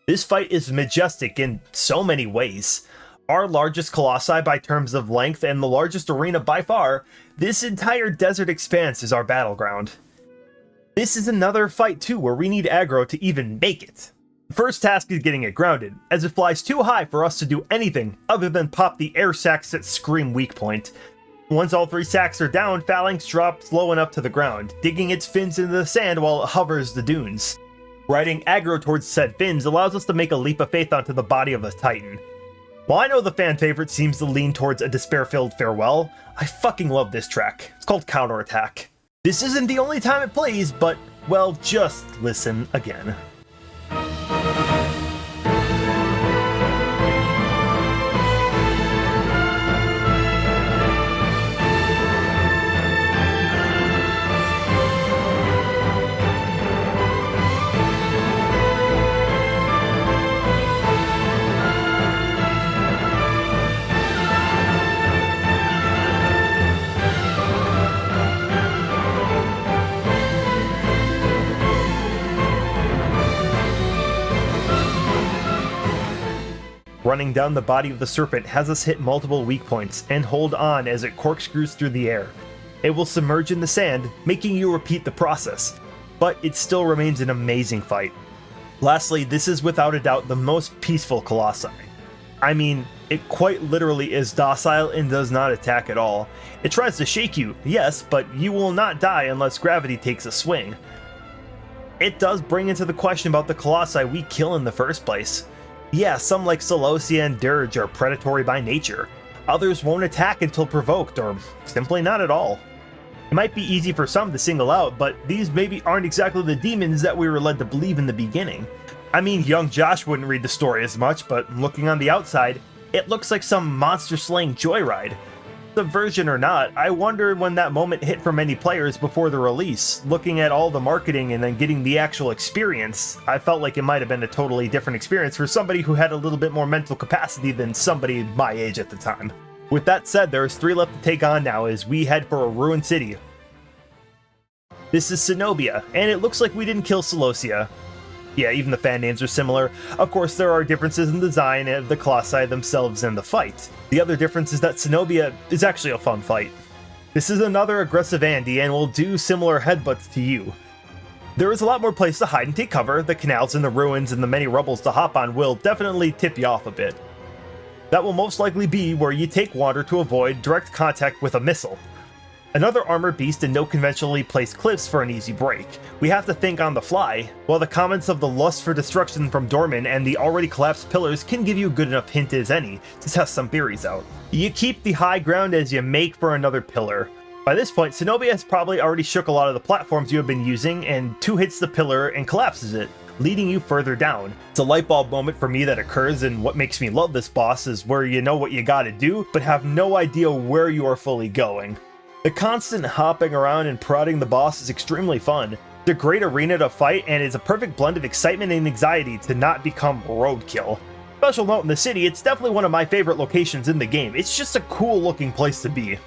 This fight is majestic in so many ways. Our largest colossi by terms of length and the largest arena by far, this entire desert expanse is our battleground. This is another fight too where we need aggro to even make it. The first task is getting it grounded, as it flies too high for us to do anything other than pop the air sacs that scream weak point. Once all 3 sacks are down, Phalanx drops low enough to the ground, digging its fins into the sand while it hovers the dunes. Riding aggro towards said fins allows us to make a leap of faith onto the body of the Titan. While I know the fan favorite seems to lean towards a despair-filled farewell, I fucking love this track. It's called Counterattack. This isn't the only time it plays, but, well, just listen again. Running down the body of the serpent has us hit multiple weak points and hold on as it corkscrews through the air. It will submerge in the sand, making you repeat the process, but it still remains an amazing fight. Lastly, this is without a doubt the most peaceful Colossi. I mean, it quite literally is docile and does not attack at all. It tries to shake you, yes, but you will not die unless gravity takes a swing. It does bring into the question about the Colossi we kill in the first place. Yeah, some like Celosia and Dirge are predatory by nature. Others won't attack until provoked, or simply not at all. It might be easy for some to single out, but these maybe aren't exactly the demons that we were led to believe in the beginning. I mean, young Josh wouldn't read the story as much, but looking on the outside, it looks like some monster-slaying joyride. Subversion or not, I wonder when that moment hit for many players before the release. Looking at all the marketing and then getting the actual experience, I felt like it might have been a totally different experience for somebody who had a little bit more mental capacity than somebody my age at the time. With that said, there's 3 left to take on now as we head for a ruined city. This is Cenobia, and it looks like we didn't kill Celosia. Yeah, even the fan names are similar. Of course, there are differences in design of the Colossi themselves and the fight. The other difference is that Cenobia is actually a fun fight. This is another aggressive Andy and will do similar headbutts to you. There is a lot more place to hide and take cover. The canals and the ruins and the many rubbles to hop on will definitely tip you off a bit. That will most likely be where you take water to avoid direct contact with a missile. Another armored beast and no conventionally placed cliffs for an easy break. We have to think on the fly, while the comments of the lust for destruction from Dorman and the already collapsed pillars can give you a good enough hint as any to test some theories out. You keep the high ground as you make for another pillar. By this point, Cenobia has probably already shook a lot of the platforms you have been using, and 2 hits the pillar and collapses it, leading you further down. It's a light bulb moment for me that occurs, and what makes me love this boss is where you know what you gotta do, but have no idea where you are fully going. The constant hopping around and prodding the boss is extremely fun. It's a great arena to fight, and it's a perfect blend of excitement and anxiety to not become roadkill. Special note in the city, it's definitely one of my favorite locations in the game. It's just a cool looking place to be.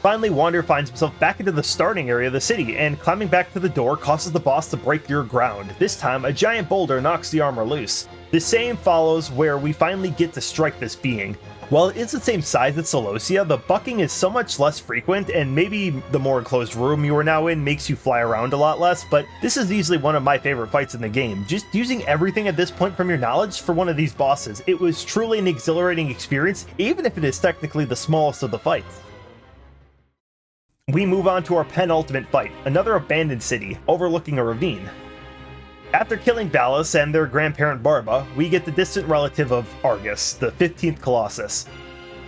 Finally, Wander finds himself back into the starting area of the city, and climbing back to the door causes the boss to break through ground. This time, a giant boulder knocks the armor loose. The same follows where we finally get to strike this being. While it is the same size as Celosia, the bucking is so much less frequent, and maybe the more enclosed room you are now in makes you fly around a lot less, but this is easily one of my favorite fights in the game. Just using everything at this point from your knowledge for one of these bosses, it was truly an exhilarating experience, even if it is technically the smallest of the fights. We move on to our penultimate fight, another abandoned city, overlooking a ravine. After killing Ballas and their grandparent Barba, we get the distant relative of Argus, the 15th Colossus.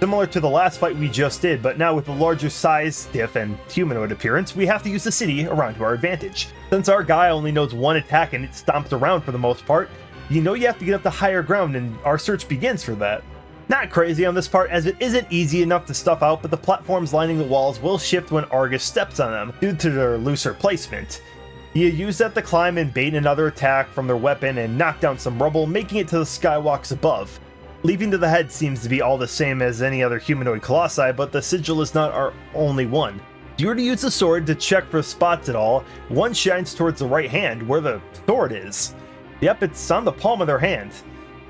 Similar to the last fight we just did, but now with a larger size, stiff, and humanoid appearance, we have to use the city around to our advantage. Since our guy only knows one attack and it stomps around for the most part, you know you have to get up to higher ground, and our search begins for that. Not crazy on this part, as it isn't easy enough to stuff out, but the platforms lining the walls will shift when Argus steps on them, due to their looser placement. You use that to climb and bait another attack from their weapon and knock down some rubble, making it to the skywalks above. Leaping to the head seems to be all the same as any other humanoid colossi, but the sigil is not our only one. If you were to use the sword to check for spots at all, one shines towards the right hand, where the sword is. Yep, it's on the palm of their hand.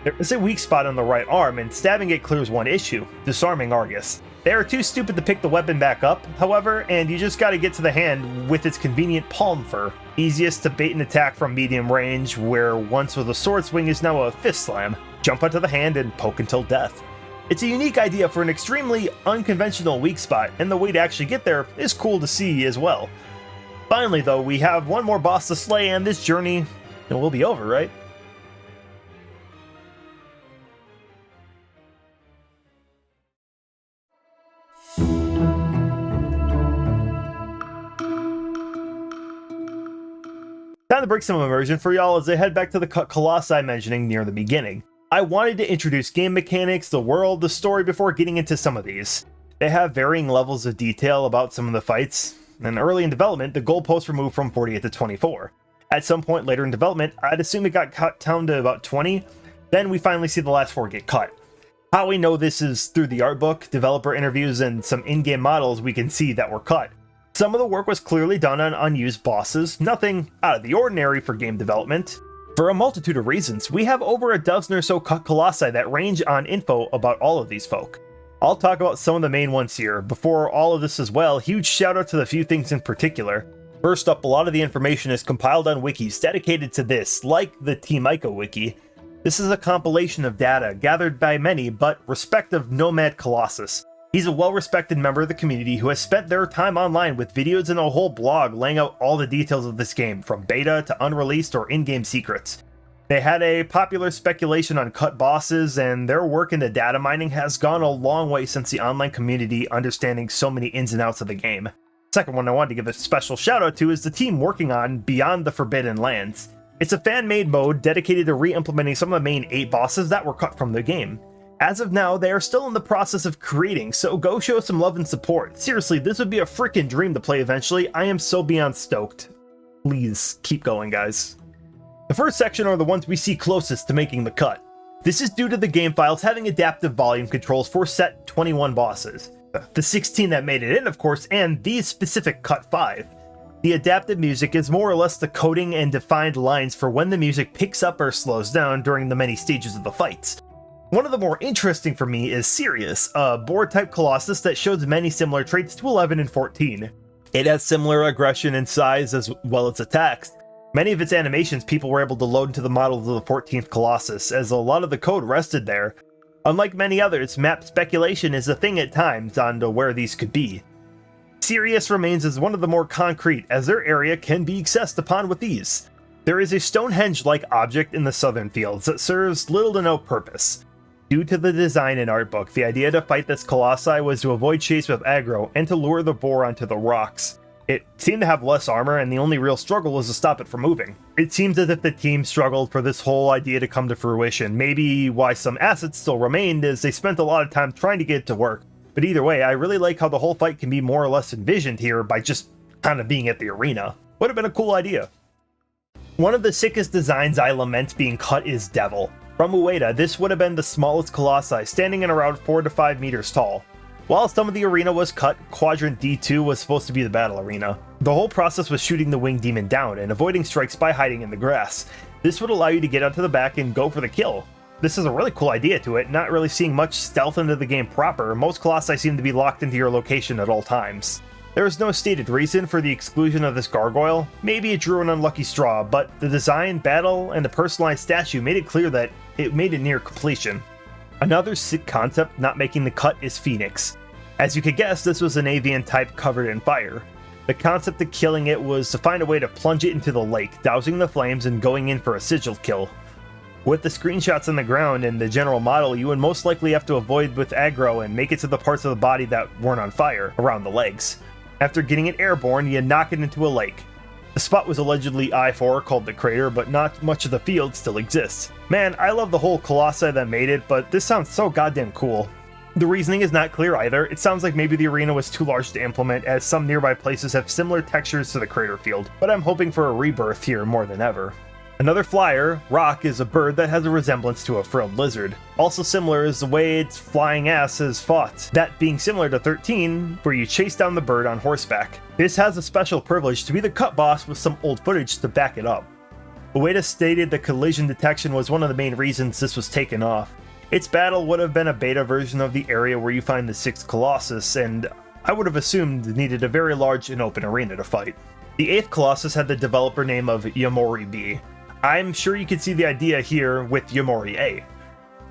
There is a weak spot on the right arm, and stabbing it clears one issue, disarming Argus. They are too stupid to pick the weapon back up, however, and you just gotta get to the hand with its convenient palm fur. Easiest to bait an attack from medium range, where once with a sword swing is now a fist slam. Jump onto the hand and poke until death. It's a unique idea for an extremely unconventional weak spot, and the way to actually get there is cool to see as well. Finally though, we have one more boss to slay, and this journey will be over, right? Time to break some immersion for y'all as I head back to the Colossi mentioning near the beginning. I wanted to introduce game mechanics, the world, the story before getting into some of these. They have varying levels of detail about some of the fights, and early in development, the goalposts were moved from 48 to 24. At some point later in development, I'd assume it got cut down to about 20, then we finally see the last 4 get cut. How we know this is through the art book, developer interviews, and some in-game models we can see that were cut. Some of the work was clearly done on unused bosses, nothing out of the ordinary for game development. For a multitude of reasons, we have over a dozen or so cut colossi that range on info about all of these folk. I'll talk about some of the main ones here. Before all of this as well, huge shout out to the few things in particular. First up, a lot of the information is compiled on wikis dedicated to this, like the Team Ico wiki. This is a compilation of data gathered by many, but respective Nomad Colossus. He's a well-respected member of the community who has spent their time online with videos and a whole blog laying out all the details of this game, from beta to unreleased or in-game secrets. They had a popular speculation on cut bosses, and their work into data mining has gone a long way since the online community understanding so many ins and outs of the game. Second one I wanted to give a special shout out to is the team working on Beyond the Forbidden Lands. It's a fan-made mode dedicated to re-implementing some of the main 8 bosses that were cut from the game. As of now, they are still in the process of creating, so go show some love and support. Seriously, this would be a freaking dream to play eventually. I am so beyond stoked. Please, keep going, guys. The first section are the ones we see closest to making the cut. This is due to the game files having adaptive volume controls for set 21 bosses. The 16 that made it in, of course, and these specific cut 5. The adaptive music is more or less the coding and defined lines for when the music picks up or slows down during the many stages of the fights. One of the more interesting for me is Sirius, a boar-type Colossus that shows many similar traits to 11 and 14. It has similar aggression and size as well as attacks. Many of its animations people were able to load into the models of the 14th Colossus, as a lot of the code rested there. Unlike many others, map speculation is a thing at times on to where these could be. Sirius remains as one of the more concrete, as their area can be accessed upon with ease. There is a Stonehenge-like object in the southern fields that serves little to no purpose. Due to the design and art book, the idea to fight this colossi was to avoid chase with aggro and to lure the boar onto the rocks. It seemed to have less armor, and the only real struggle was to stop it from moving. It seems as if the team struggled for this whole idea to come to fruition. Maybe why some assets still remained is they spent a lot of time trying to get it to work. But either way, I really like how the whole fight can be more or less envisioned here by just kind of being at the arena. Would have been a cool idea. One of the sickest designs I lament being cut is Devil. From Ueda, this would have been the smallest colossi, standing at around 4 to 5 meters tall. While some of the arena was cut, Quadrant D2 was supposed to be the battle arena. The whole process was shooting the winged demon down and avoiding strikes by hiding in the grass. This would allow you to get onto the back and go for the kill. This is a really cool idea to it, not really seeing much stealth into the game proper. Most Colossi seem to be locked into your location at all times. There is no stated reason for the exclusion of this gargoyle. Maybe it drew an unlucky straw, but the design, battle, and the personalized statue made it clear that it made it near completion. Another sick concept not making the cut is Phoenix. As you could guess, this was an avian type covered in fire. The concept of killing it was to find a way to plunge it into the lake, dousing the flames and going in for a sigil kill. With the screenshots on the ground and the general model, you would most likely have to avoid with aggro and make it to the parts of the body that weren't on fire, around the legs. After getting it airborne, you knock it into a lake. The spot was allegedly I-4, called the crater, but not much of the field still exists. Man, I love the whole Colossi that made it, but this sounds so goddamn cool. The reasoning is not clear either. It sounds like maybe the arena was too large to implement, as some nearby places have similar textures to the crater field, but I'm hoping for a rebirth here more than ever. Another flyer, Rock, is a bird that has a resemblance to a frilled lizard. Also similar is the way its flying ass is fought, that being similar to 13, where you chase down the bird on horseback. This has a special privilege to be the cut boss with some old footage to back it up. Ueda stated the collision detection was one of the main reasons this was taken off. Its battle would have been a beta version of the area where you find the 6th Colossus, and I would have assumed needed a very large and open arena to fight. The 8th Colossus had the developer name of Yamori B. I'm sure you could see the idea here with Yamori A.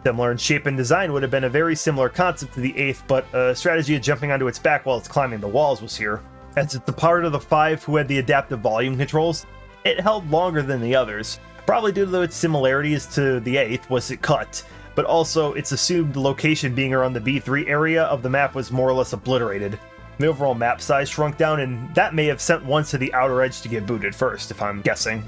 Similar in shape and design would have been a very similar concept to the 8th, but a strategy of jumping onto its back while it's climbing the walls was here. As it's a part of the 5 who had the adaptive volume controls, it held longer than the others. Probably due to its similarities to the 8th was it cut, but also its assumed location being around the B3 area of the map was more or less obliterated. The overall map size shrunk down, and that may have sent ones to the outer edge to get booted first, if I'm guessing.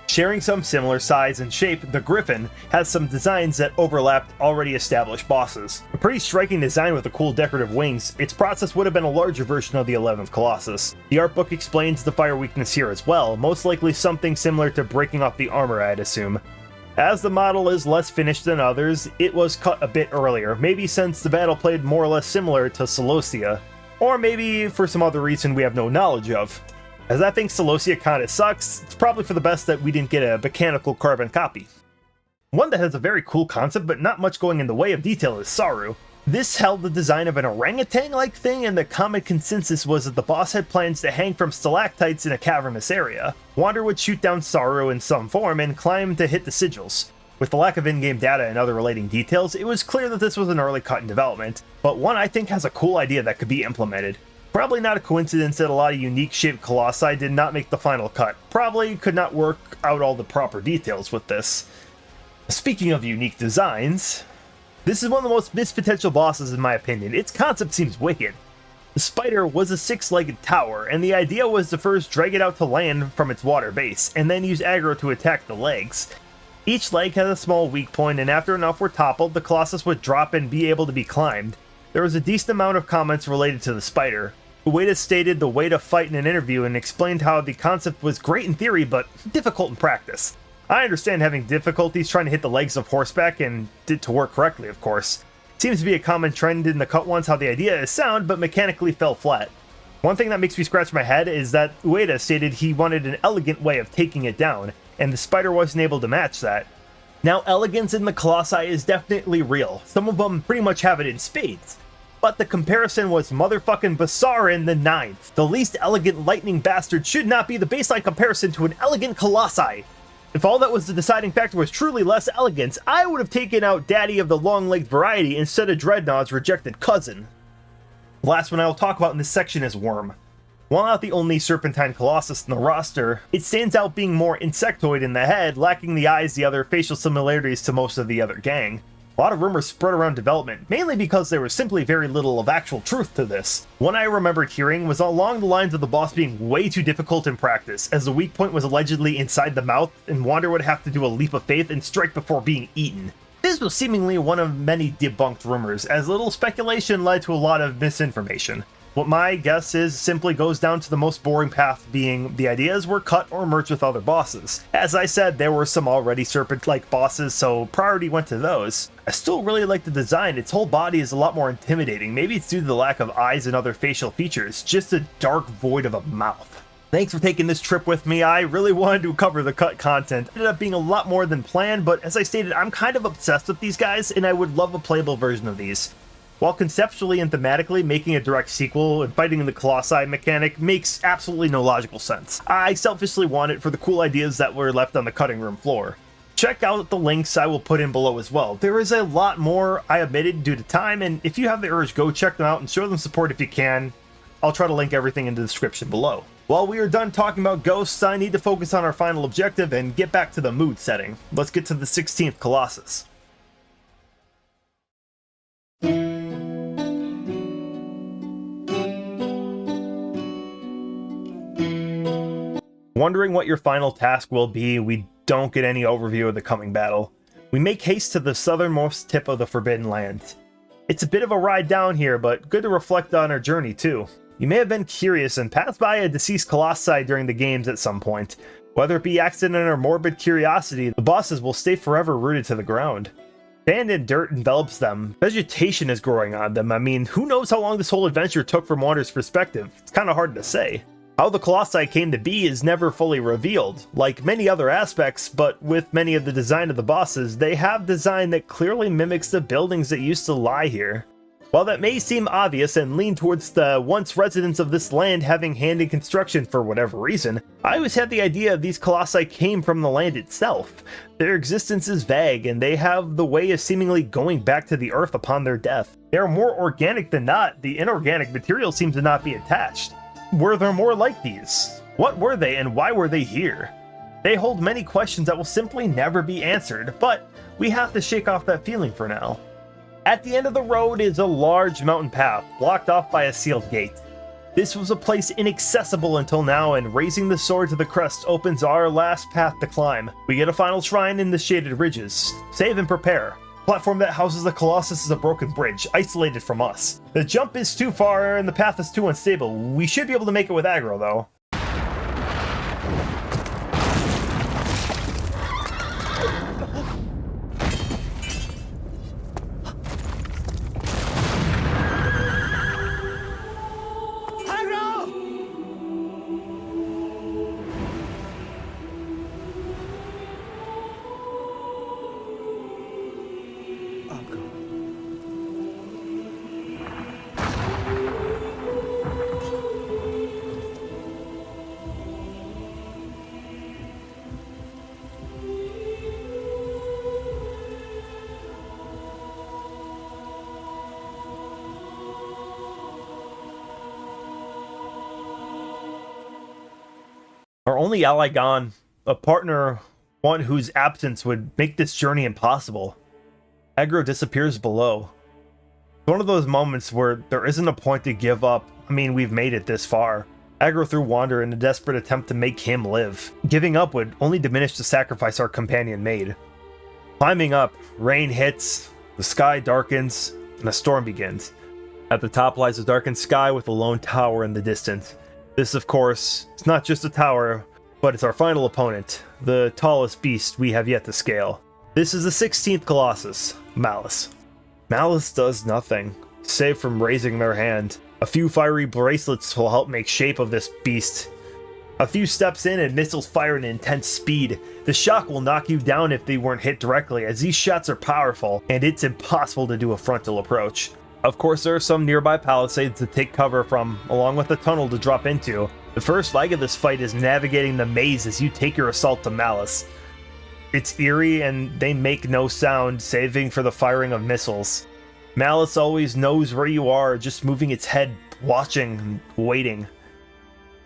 Sharing some similar size and shape, the Griffin has some designs that overlapped already established bosses. A pretty striking design with the cool decorative wings, its process would have been a larger version of the 11th Colossus. The art book explains the fire weakness here as well, most likely something similar to breaking off the armor, I'd assume. As the model is less finished than others, it was cut a bit earlier, maybe since the battle played more or less similar to Celosia, or maybe for some other reason we have no knowledge of. As I think Celosia kinda sucks, it's probably for the best that we didn't get a mechanical carbon copy. One that has a very cool concept but not much going in the way of detail is Saru. This held the design of an orangutan-like thing, and the common consensus was that the boss had plans to hang from stalactites in a cavernous area. Wander would shoot down Saru in some form and climb to hit the sigils. With the lack of in-game data and other relating details, it was clear that this was an early cut in development, but one I think has a cool idea that could be implemented. Probably not a coincidence that a lot of unique shaped Colossi did not make the final cut. Probably could not work out all the proper details with this. Speaking of unique designs, this is one of the most missed potential bosses in my opinion. Its concept seems wicked. The spider was a 6-legged tower, and the idea was to first drag it out to land from its water base, and then use aggro to attack the legs. Each leg has a small weak point, and after enough were toppled, the Colossus would drop and be able to be climbed. There was a decent amount of comments related to the spider. Ueda stated the way to fight in an interview and explained how the concept was great in theory, but difficult in practice. I understand having difficulties trying to hit the legs of horseback, and did to work correctly, of course. Seems to be a common trend in the cut ones how the idea is sound, but mechanically fell flat. One thing that makes me scratch my head is that Ueda stated he wanted an elegant way of taking it down, and the spider wasn't able to match that. Now, elegance in the Colossi is definitely real. Some of them pretty much have it in spades. But the comparison was motherfucking Basarin the 9th. The least elegant lightning bastard should not be the baseline comparison to an elegant Colossi. If all that was the deciding factor was truly less elegance, I would have taken out Daddy of the long-legged variety instead of Dreadnought's rejected cousin. The last one I will talk about in this section is Worm. While not the only serpentine Colossus in the roster, it stands out being more insectoid in the head, lacking the eyes, the other facial similarities to most of the other gang. A lot of rumors spread around development, mainly because there was simply very little of actual truth to this. One I remembered hearing was along the lines of the boss being way too difficult in practice, as the weak point was allegedly inside the mouth, and Wander would have to do a leap of faith and strike before being eaten. This was seemingly one of many debunked rumors, as little speculation led to a lot of misinformation. What my guess is simply goes down to the most boring path being the ideas were cut or merged with other bosses. As I said, there were some already serpent-like bosses, so priority went to those. I still really like the design. Its whole body is a lot more intimidating. Maybe it's due to the lack of eyes and other facial features, just a dark void of a mouth. Thanks for taking this trip with me. I really wanted to cover the cut content. It ended up being a lot more than planned, but as I stated, I'm kind of obsessed with these guys, and I would love a playable version of these. While conceptually and thematically, making a direct sequel and fighting the Colossi mechanic makes absolutely no logical sense. I selfishly want it for the cool ideas that were left on the cutting room floor. Check out the links I will put in below as well. There is a lot more I omitted due to time, and if you have the urge, go check them out and show them support if you can. I'll try to link everything in the description below. While we are done talking about ghosts, I need to focus on our final objective and get back to the mood setting. Let's get to the 16th Colossus. Wondering what your final task will be, we don't get any overview of the coming battle. We make haste to the southernmost tip of the Forbidden Land. It's a bit of a ride down here, but good to reflect on our journey too. You may have been curious and passed by a deceased colossi during the games at some point. Whether it be accident or morbid curiosity, the bosses will stay forever rooted to the ground. Sand and dirt envelops them. Vegetation is growing on them. I mean, who knows how long this whole adventure took from Wander's perspective? It's kind of hard to say. How the Colossi came to be is never fully revealed. Like many other aspects, but with many of the design of the bosses, they have design that clearly mimics the buildings that used to lie here. While that may seem obvious and lean towards the once residents of this land having hand in construction for whatever reason, I always had the idea these Colossi came from the land itself. Their existence is vague, and they have the way of seemingly going back to the earth upon their death. They are more organic than not. The inorganic material seems to not be attached. Were there more like these? What were they and why were they here? They hold many questions that will simply never be answered, but we have to shake off that feeling for now. At the end of the road is a large mountain path, blocked off by a sealed gate. This was a place inaccessible until now, and raising the sword to the crest opens our last path to climb. We get a final shrine in the shaded ridges. Save and prepare. The platform that houses the Colossus is a broken bridge, isolated from us. The jump is too far and the path is too unstable. We should be able to make it with aggro though. Our only ally gone, a partner, one whose absence would make this journey impossible. Aggro disappears below. It's one of those moments where there isn't a point to give up. I mean, we've made it this far. Aggro threw Wander in a desperate attempt to make him live. Giving up would only diminish the sacrifice our companion made. Climbing up, rain hits, the sky darkens, and a storm begins. At the top lies a darkened sky with a lone tower in the distance. This, of course, is not just a tower, but it's our final opponent, the tallest beast we have yet to scale. This is the 16th Colossus, Malice. Malice does nothing, save from raising their hand. A few fiery bracelets will help make shape of this beast. A few steps in and missiles fire at intense speed. The shock will knock you down if they weren't hit directly, as these shots are powerful, and it's impossible to do a frontal approach. Of course, there are some nearby palisades to take cover from, along with a tunnel to drop into. The first leg of this fight is navigating the maze as you take your assault to Malice. It's eerie and they make no sound, saving for the firing of missiles. Malice always knows where you are, just moving its head, watching and waiting.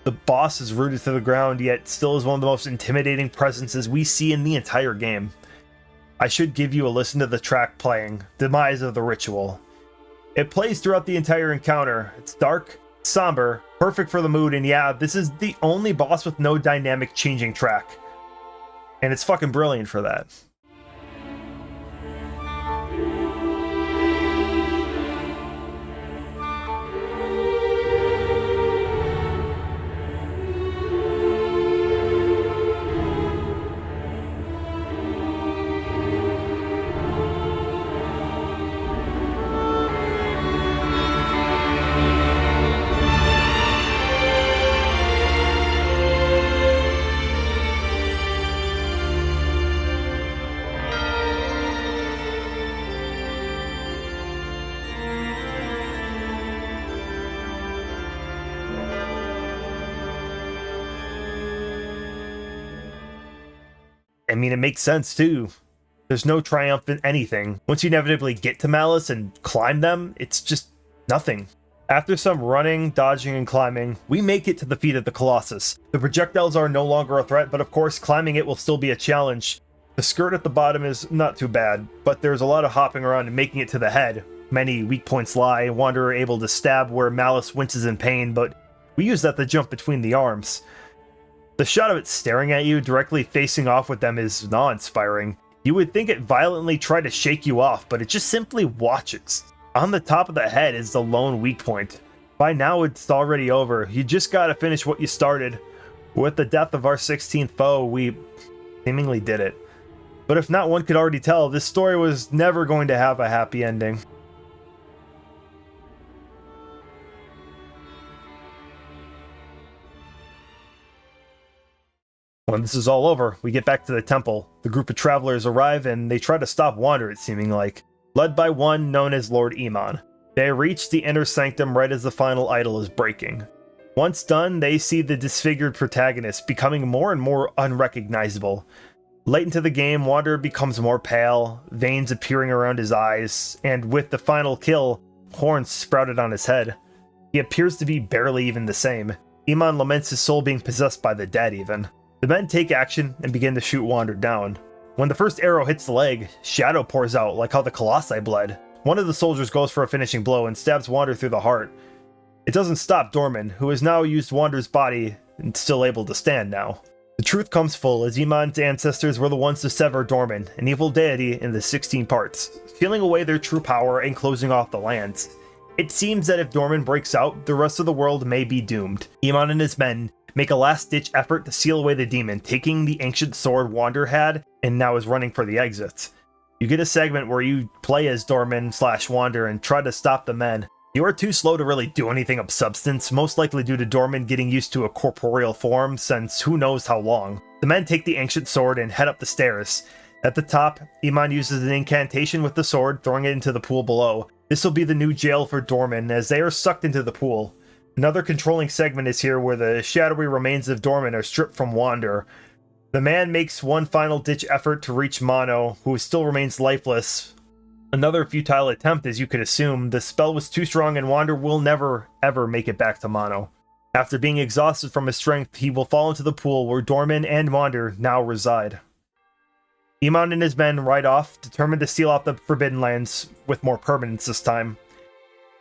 The boss is rooted to the ground, yet still is one of the most intimidating presences we see in the entire game. I should give you a listen to the track playing, Demise of the Ritual. It plays throughout the entire encounter. It's dark, somber, perfect for the mood, and yeah, this is the only boss with no dynamic changing track. And it's fucking brilliant for that. mean, it makes sense too. There's no triumph in anything. Once you inevitably get to Malice and climb them, it's just nothing. After some running, dodging, and climbing, we make it to the feet of the Colossus. The projectiles are no longer a threat, but of course climbing it will still be a challenge. The skirt at the bottom is not too bad, but there's a lot of hopping around and making it to the head. Many weak points lie, Wanderer able to stab where Malice winces in pain, but we use that to jump between the arms. The shot of it staring at you, directly facing off with them, is awe-inspiring. You would think it violently tried to shake you off, but it just simply watches. On the top of the head is the lone weak point. By now it's already over. You just gotta finish what you started. With the death of our 16th foe, we seemingly did it. But if not one could already tell, this story was never going to have a happy ending. When this is all over, we get back to the temple. The group of travelers arrive and they try to stop Wander, it seeming like, led by one known as Lord Iman. They reach the inner sanctum right as the final idol is breaking. Once done, they see the disfigured protagonist becoming more and more unrecognizable. Late into the game, Wander becomes more pale, veins appearing around his eyes, and with the final kill, horns sprouted on his head. He appears to be barely even the same. Iman laments his soul being possessed by the dead even. The men take action and begin to shoot Wander down. When the first arrow hits the leg, shadow pours out like how the Colossi bled. One of the soldiers goes for a finishing blow and stabs Wander through the heart. It doesn't stop Dorman, who has now used Wander's body and still able to stand now. The truth comes full as Iman's ancestors were the ones to sever Dorman, an evil deity, into 16 parts, stealing away their true power and closing off the lands. It seems that if Dorman breaks out, the rest of the world may be doomed. Iman and his men make a last-ditch effort to seal away the demon, taking the ancient sword Wander had and now is running for the exit. You get a segment where you play as Dorman/Wander and try to stop the men. You are too slow to really do anything of substance, most likely due to Dorman getting used to a corporeal form since who knows how long. The men take the ancient sword and head up the stairs. At the top, Iman uses an incantation with the sword, throwing it into the pool below. This will be the new jail for Dorman as they are sucked into the pool. Another controlling segment is here where the shadowy remains of Dorman are stripped from Wander. The man makes one final ditch effort to reach Mono, who still remains lifeless. Another futile attempt, as you could assume. The spell was too strong and Wander will never ever make it back to Mono. After being exhausted from his strength, he will fall into the pool where Dorman and Wander now reside. Iman and his men ride off, determined to seal off the Forbidden Lands with more permanence this time.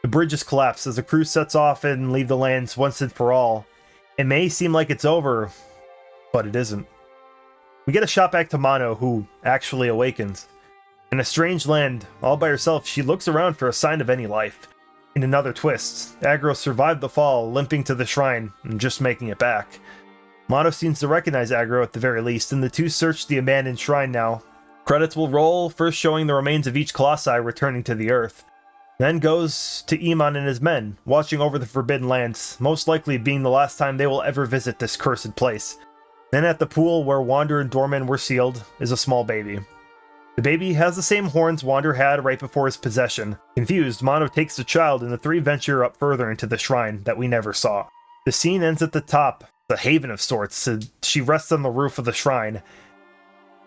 The bridges collapse as the crew sets off and leave the lands once and for all. It may seem like it's over, but it isn't. We get a shot back to Mono, who actually awakens. In a strange land, all by herself, she looks around for a sign of any life. In another twist, Agro survived the fall, limping to the shrine and just making it back. Mono seems to recognize Agro at the very least, and the two search the abandoned shrine now. Credits will roll, first showing the remains of each Colossi returning to the earth. Then goes to Iman and his men, watching over the Forbidden Lands, most likely being the last time they will ever visit this cursed place. Then at the pool where Wander and Dorman were sealed is a small baby. The baby has the same horns Wander had right before his possession. Confused, Mono takes the child and the three venture up further into the shrine that we never saw. The scene ends at the top, the haven of sorts, so she rests on the roof of the shrine.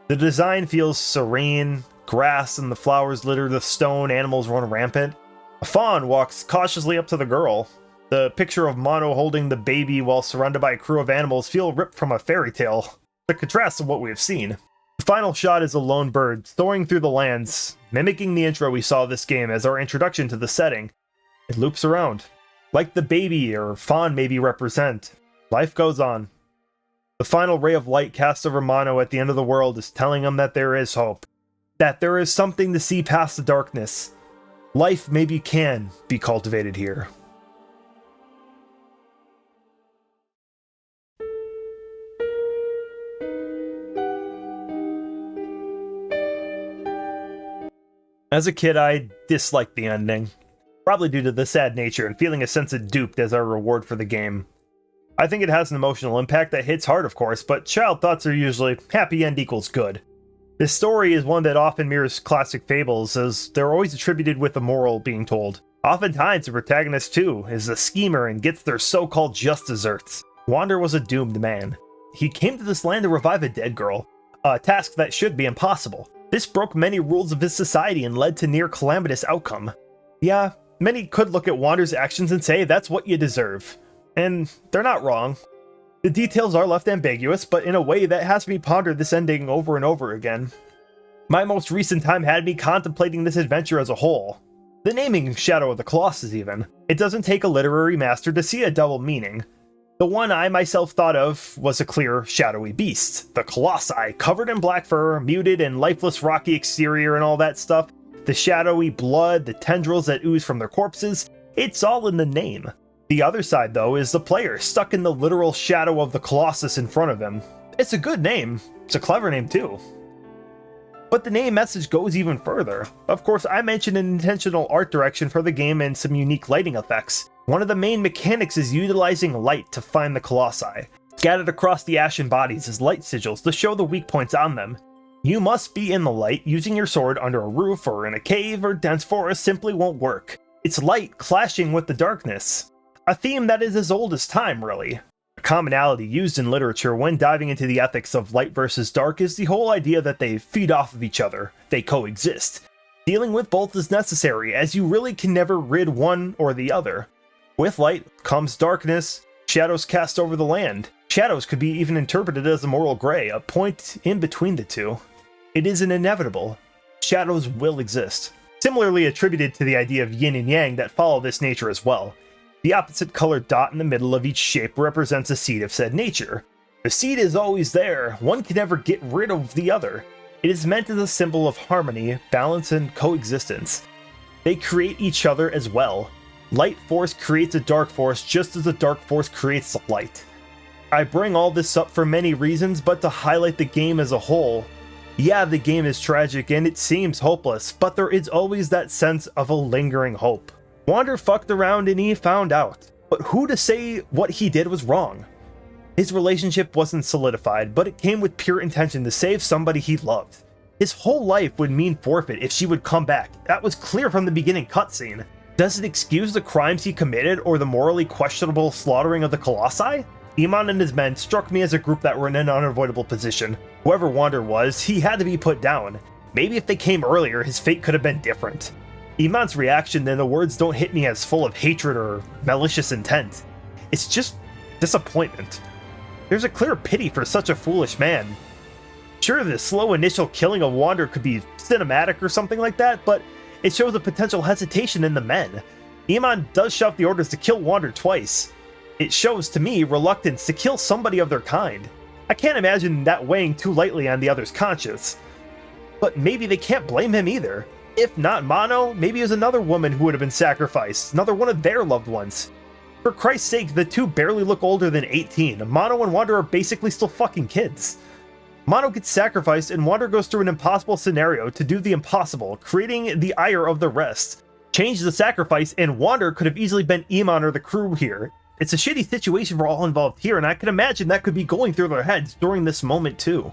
The design feels serene, grass and the flowers litter the stone, animals run rampant. A fawn walks cautiously up to the girl. The picture of Mono holding the baby while surrounded by a crew of animals feel ripped from a fairy tale. The contrast of what we have seen. The final shot is a lone bird soaring through the lands, mimicking the intro we saw of this game as our introduction to the setting. It loops around. Like the baby or fawn maybe represent, life goes on. The final ray of light cast over Mono at the end of the world is telling him that there is hope. That there is something to see past the darkness. Life maybe can be cultivated here. As a kid, I disliked the ending, probably due to the sad nature and feeling a sense of duped as our reward for the game. I think it has an emotional impact that hits hard, of course, but child thoughts are usually happy end equals good. This story is one that often mirrors classic fables, as they're always attributed with a moral being told. Oftentimes, the protagonist, too, is a schemer and gets their so-called just desserts. Wander was a doomed man. He came to this land to revive a dead girl, a task that should be impossible. This broke many rules of his society and led to near calamitous outcome. Yeah, many could look at Wander's actions and say that's what you deserve. And they're not wrong. The details are left ambiguous, but in a way that has me ponder this ending over and over again. My most recent time had me contemplating this adventure as a whole. The naming Shadow of the Colossus even. It doesn't take a literary master to see a double meaning. The one I myself thought of was a clear, shadowy beast. The Colossi, covered in black fur, muted and lifeless rocky exterior and all that stuff. The shadowy blood, the tendrils that ooze from their corpses. It's all in the name. The other side, though, is the player, stuck in the literal shadow of the Colossus in front of him. It's a good name. It's a clever name, too. But the name message goes even further. Of course, I mentioned an intentional art direction for the game and some unique lighting effects. One of the main mechanics is utilizing light to find the Colossi. Scattered across the ashen bodies is light sigils to show the weak points on them. You must be in the light. Using your sword under a roof or in a cave or dense forest simply won't work. It's light clashing with the darkness. A theme that is as old as time, really. A commonality used in literature when diving into the ethics of light versus dark is the whole idea that they feed off of each other. They coexist. Dealing with both is necessary, as you really can never rid one or the other. With light comes darkness, shadows cast over the land. Shadows could be even interpreted as a moral gray, a point in between the two. It is an inevitable. Shadows will exist. Similarly attributed to the idea of yin and yang that follow this nature as well. The opposite colored dot in the middle of each shape represents a seed of said nature. The seed is always there, one can never get rid of the other. It is meant as a symbol of harmony, balance, and coexistence. They create each other as well. Light force creates a dark force just as a dark force creates light. I bring all this up for many reasons, but to highlight the game as a whole. Yeah, the game is tragic and it seems hopeless, but there is always that sense of a lingering hope. Wander fucked around and he found out. But who to say what he did was wrong? His relationship wasn't solidified, but it came with pure intention to save somebody he loved. His whole life would mean forfeit if she would come back. That was clear from the beginning cutscene. Does it excuse the crimes he committed or the morally questionable slaughtering of the Colossi? Iman and his men struck me as a group that were in an unavoidable position. Whoever Wander was, he had to be put down. Maybe if they came earlier, his fate could have been different. Iman's reaction and the words don't hit me as full of hatred or malicious intent. It's just disappointment. There's a clear pity for such a foolish man. Sure, the slow initial killing of Wander could be cinematic or something like that, but it shows a potential hesitation in the men. Iman does shout the orders to kill Wander twice. It shows, to me, reluctance to kill somebody of their kind. I can't imagine that weighing too lightly on the other's conscience. But maybe they can't blame him either. If not Mono, maybe it was another woman who would have been sacrificed, another one of their loved ones. For Christ's sake, the two barely look older than 18. Mono and Wander are basically still fucking kids. Mono gets sacrificed and Wander goes through an impossible scenario to do the impossible, creating the ire of the rest. Change the sacrifice and Wander could have easily been Iman or the crew here. It's a shitty situation for all involved here, and I can imagine that could be going through their heads during this moment too.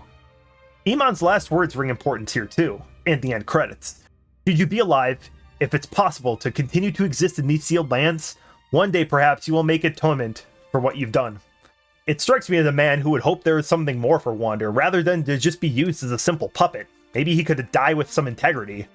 Iman's last words ring importance here too, and the end credits. Should you be alive, if it's possible to continue to exist in these sealed lands, one day perhaps you will make atonement for what you've done. It strikes me as a man who would hope there is something more for Wander, rather than to just be used as a simple puppet. Maybe he could die with some integrity.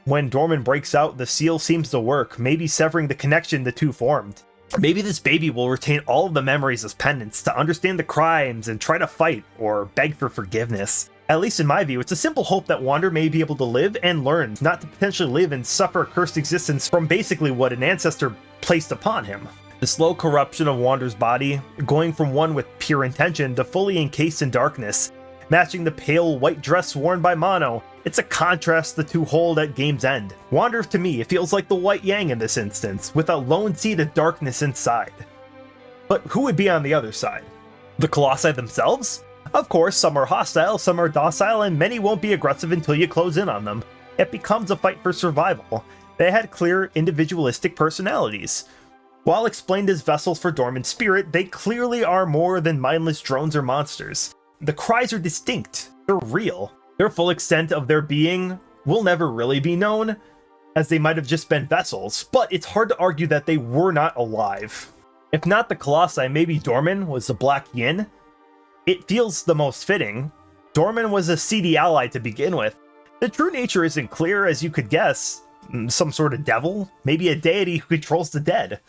When Dorman breaks out, the seal seems to work, maybe severing the connection the two formed. Maybe this baby will retain all of the memories as penance to understand the crimes and try to fight or beg for forgiveness. At least in my view, it's a simple hope that Wander may be able to live and learn, not to potentially live and suffer a cursed existence from basically what an ancestor placed upon him. The slow corruption of Wander's body, going from one with pure intention to fully encased in darkness, matching the pale white dress worn by Mono. It's a contrast the two hold at game's end. Wander, to me, feels like the white yang in this instance, with a lone seed of darkness inside. But who would be on the other side? The Colossi themselves? Of course, some are hostile, some are docile, and many won't be aggressive until you close in on them. It becomes a fight for survival. They had clear, individualistic personalities. While explained as vessels for Dorman's spirit, they clearly are more than mindless drones or monsters. The cries are distinct, they're real. Their full extent of their being will never really be known, as they might have just been vessels, but it's hard to argue that they were not alive. If not the Colossi, maybe Dorman was the Black Yin? It feels the most fitting. Dorman was a seedy ally to begin with. The true nature isn't clear, as you could guess. Some sort of devil? Maybe a deity who controls the dead.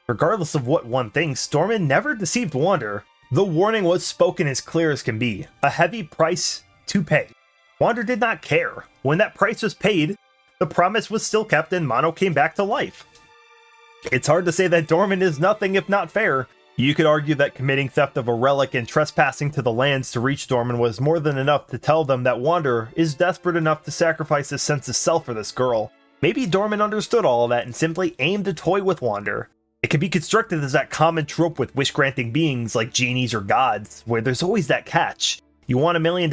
Regardless of what one thinks, Dorman never deceived Wander. The warning was spoken as clear as can be. A heavy price to pay. Wander did not care. When that price was paid, the promise was still kept and Mono came back to life. It's hard to say that Dorman is nothing if not fair. You could argue that committing theft of a relic and trespassing to the lands to reach Dorman was more than enough to tell them that Wander is desperate enough to sacrifice his sense of self for this girl. Maybe Dorman understood all of that and simply aimed to toy with Wander. It can be constructed as that common trope with wish-granting beings like genies or gods, where there's always that catch. You want $1 million?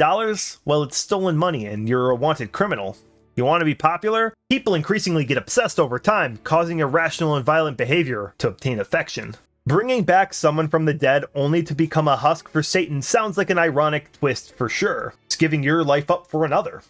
Well, it's stolen money and you're a wanted criminal. You want to be popular? People increasingly get obsessed over time, causing irrational and violent behavior to obtain affection. Bringing back someone from the dead only to become a husk for Satan sounds like an ironic twist for sure. It's giving your life up for another.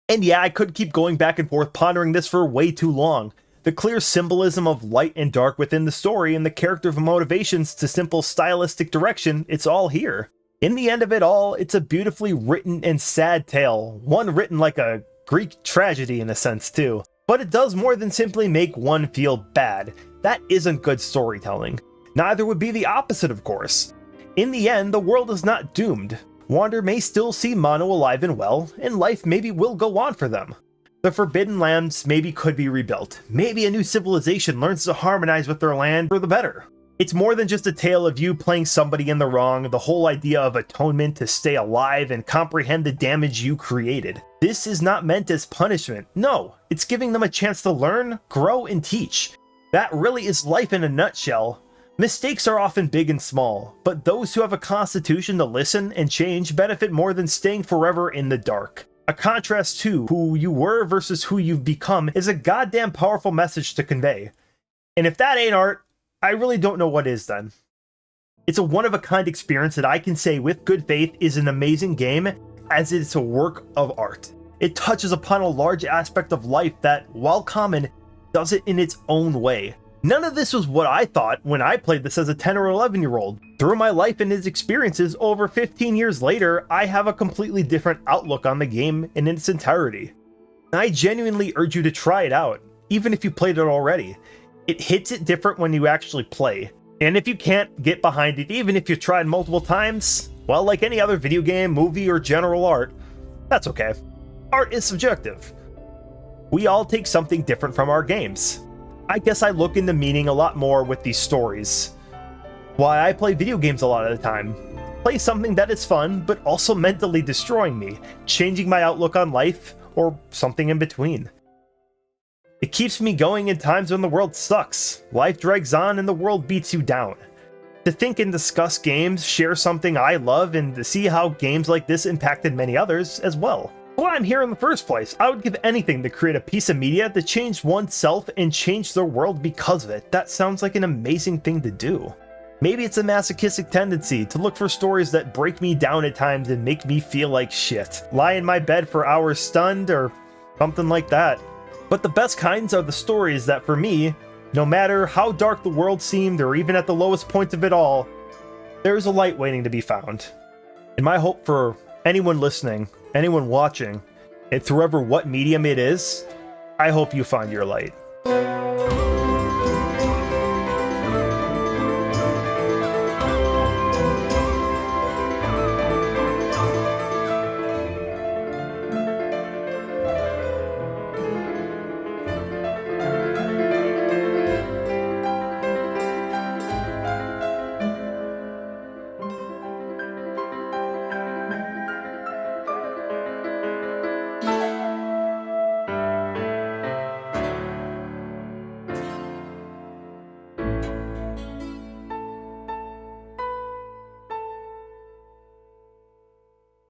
And yeah, I could keep going back and forth pondering this for way too long. The clear symbolism of light and dark within the story and the character motivations to simple stylistic direction, it's all here. In the end of it all, it's a beautifully written and sad tale, one written like a Greek tragedy in a sense too. But it does more than simply make one feel bad. That isn't good storytelling. Neither would be the opposite, of course. In the end, the world is not doomed. Wander may still see Mono alive and well, and life maybe will go on for them. The Forbidden Lands maybe could be rebuilt. Maybe a new civilization learns to harmonize with their land for the better. It's more than just a tale of you playing somebody in the wrong, the whole idea of atonement to stay alive and comprehend the damage you created. This is not meant as punishment. No, it's giving them a chance to learn, grow, and teach. That really is life in a nutshell. Mistakes are often big and small, but those who have a constitution to listen and change benefit more than staying forever in the dark. A contrast to who you were versus who you've become is a goddamn powerful message to convey. And if that ain't art, I really don't know what is then. It's a one-of-a-kind experience that I can say with good faith is an amazing game, as it's a work of art. It touches upon a large aspect of life that, while common, does it in its own way. None of this was what I thought when I played this as a 10 or 11-year-old. Through my life and its experiences over 15 years later, I have a completely different outlook on the game in its entirety. I genuinely urge you to try it out, even if you played it already. It hits it different when you actually play. And if you can't get behind it, even if you've tried multiple times, well, like any other video game, movie, or general art, that's okay. Art is subjective. We all take something different from our games. I guess I look into meaning a lot more with these stories. Why I play video games a lot of the time. Play something that is fun, but also mentally destroying me, changing my outlook on life, or something in between. It keeps me going in times when the world sucks, life drags on, and the world beats you down. To think and discuss games, share something I love, and to see how games like this impacted many others as well. Well, I'm here in the first place. I would give anything to create a piece of media that changed oneself and changed the world because of it. That sounds like an amazing thing to do. Maybe it's a masochistic tendency to look for stories that break me down at times and make me feel like shit. Lie in my bed for hours stunned or something like that. But the best kinds are the stories that, for me, no matter how dark the world seemed or even at the lowest point of it all, there's a light waiting to be found. And my hope for anyone listening, anyone watching, and through what medium it is, I hope you find your light.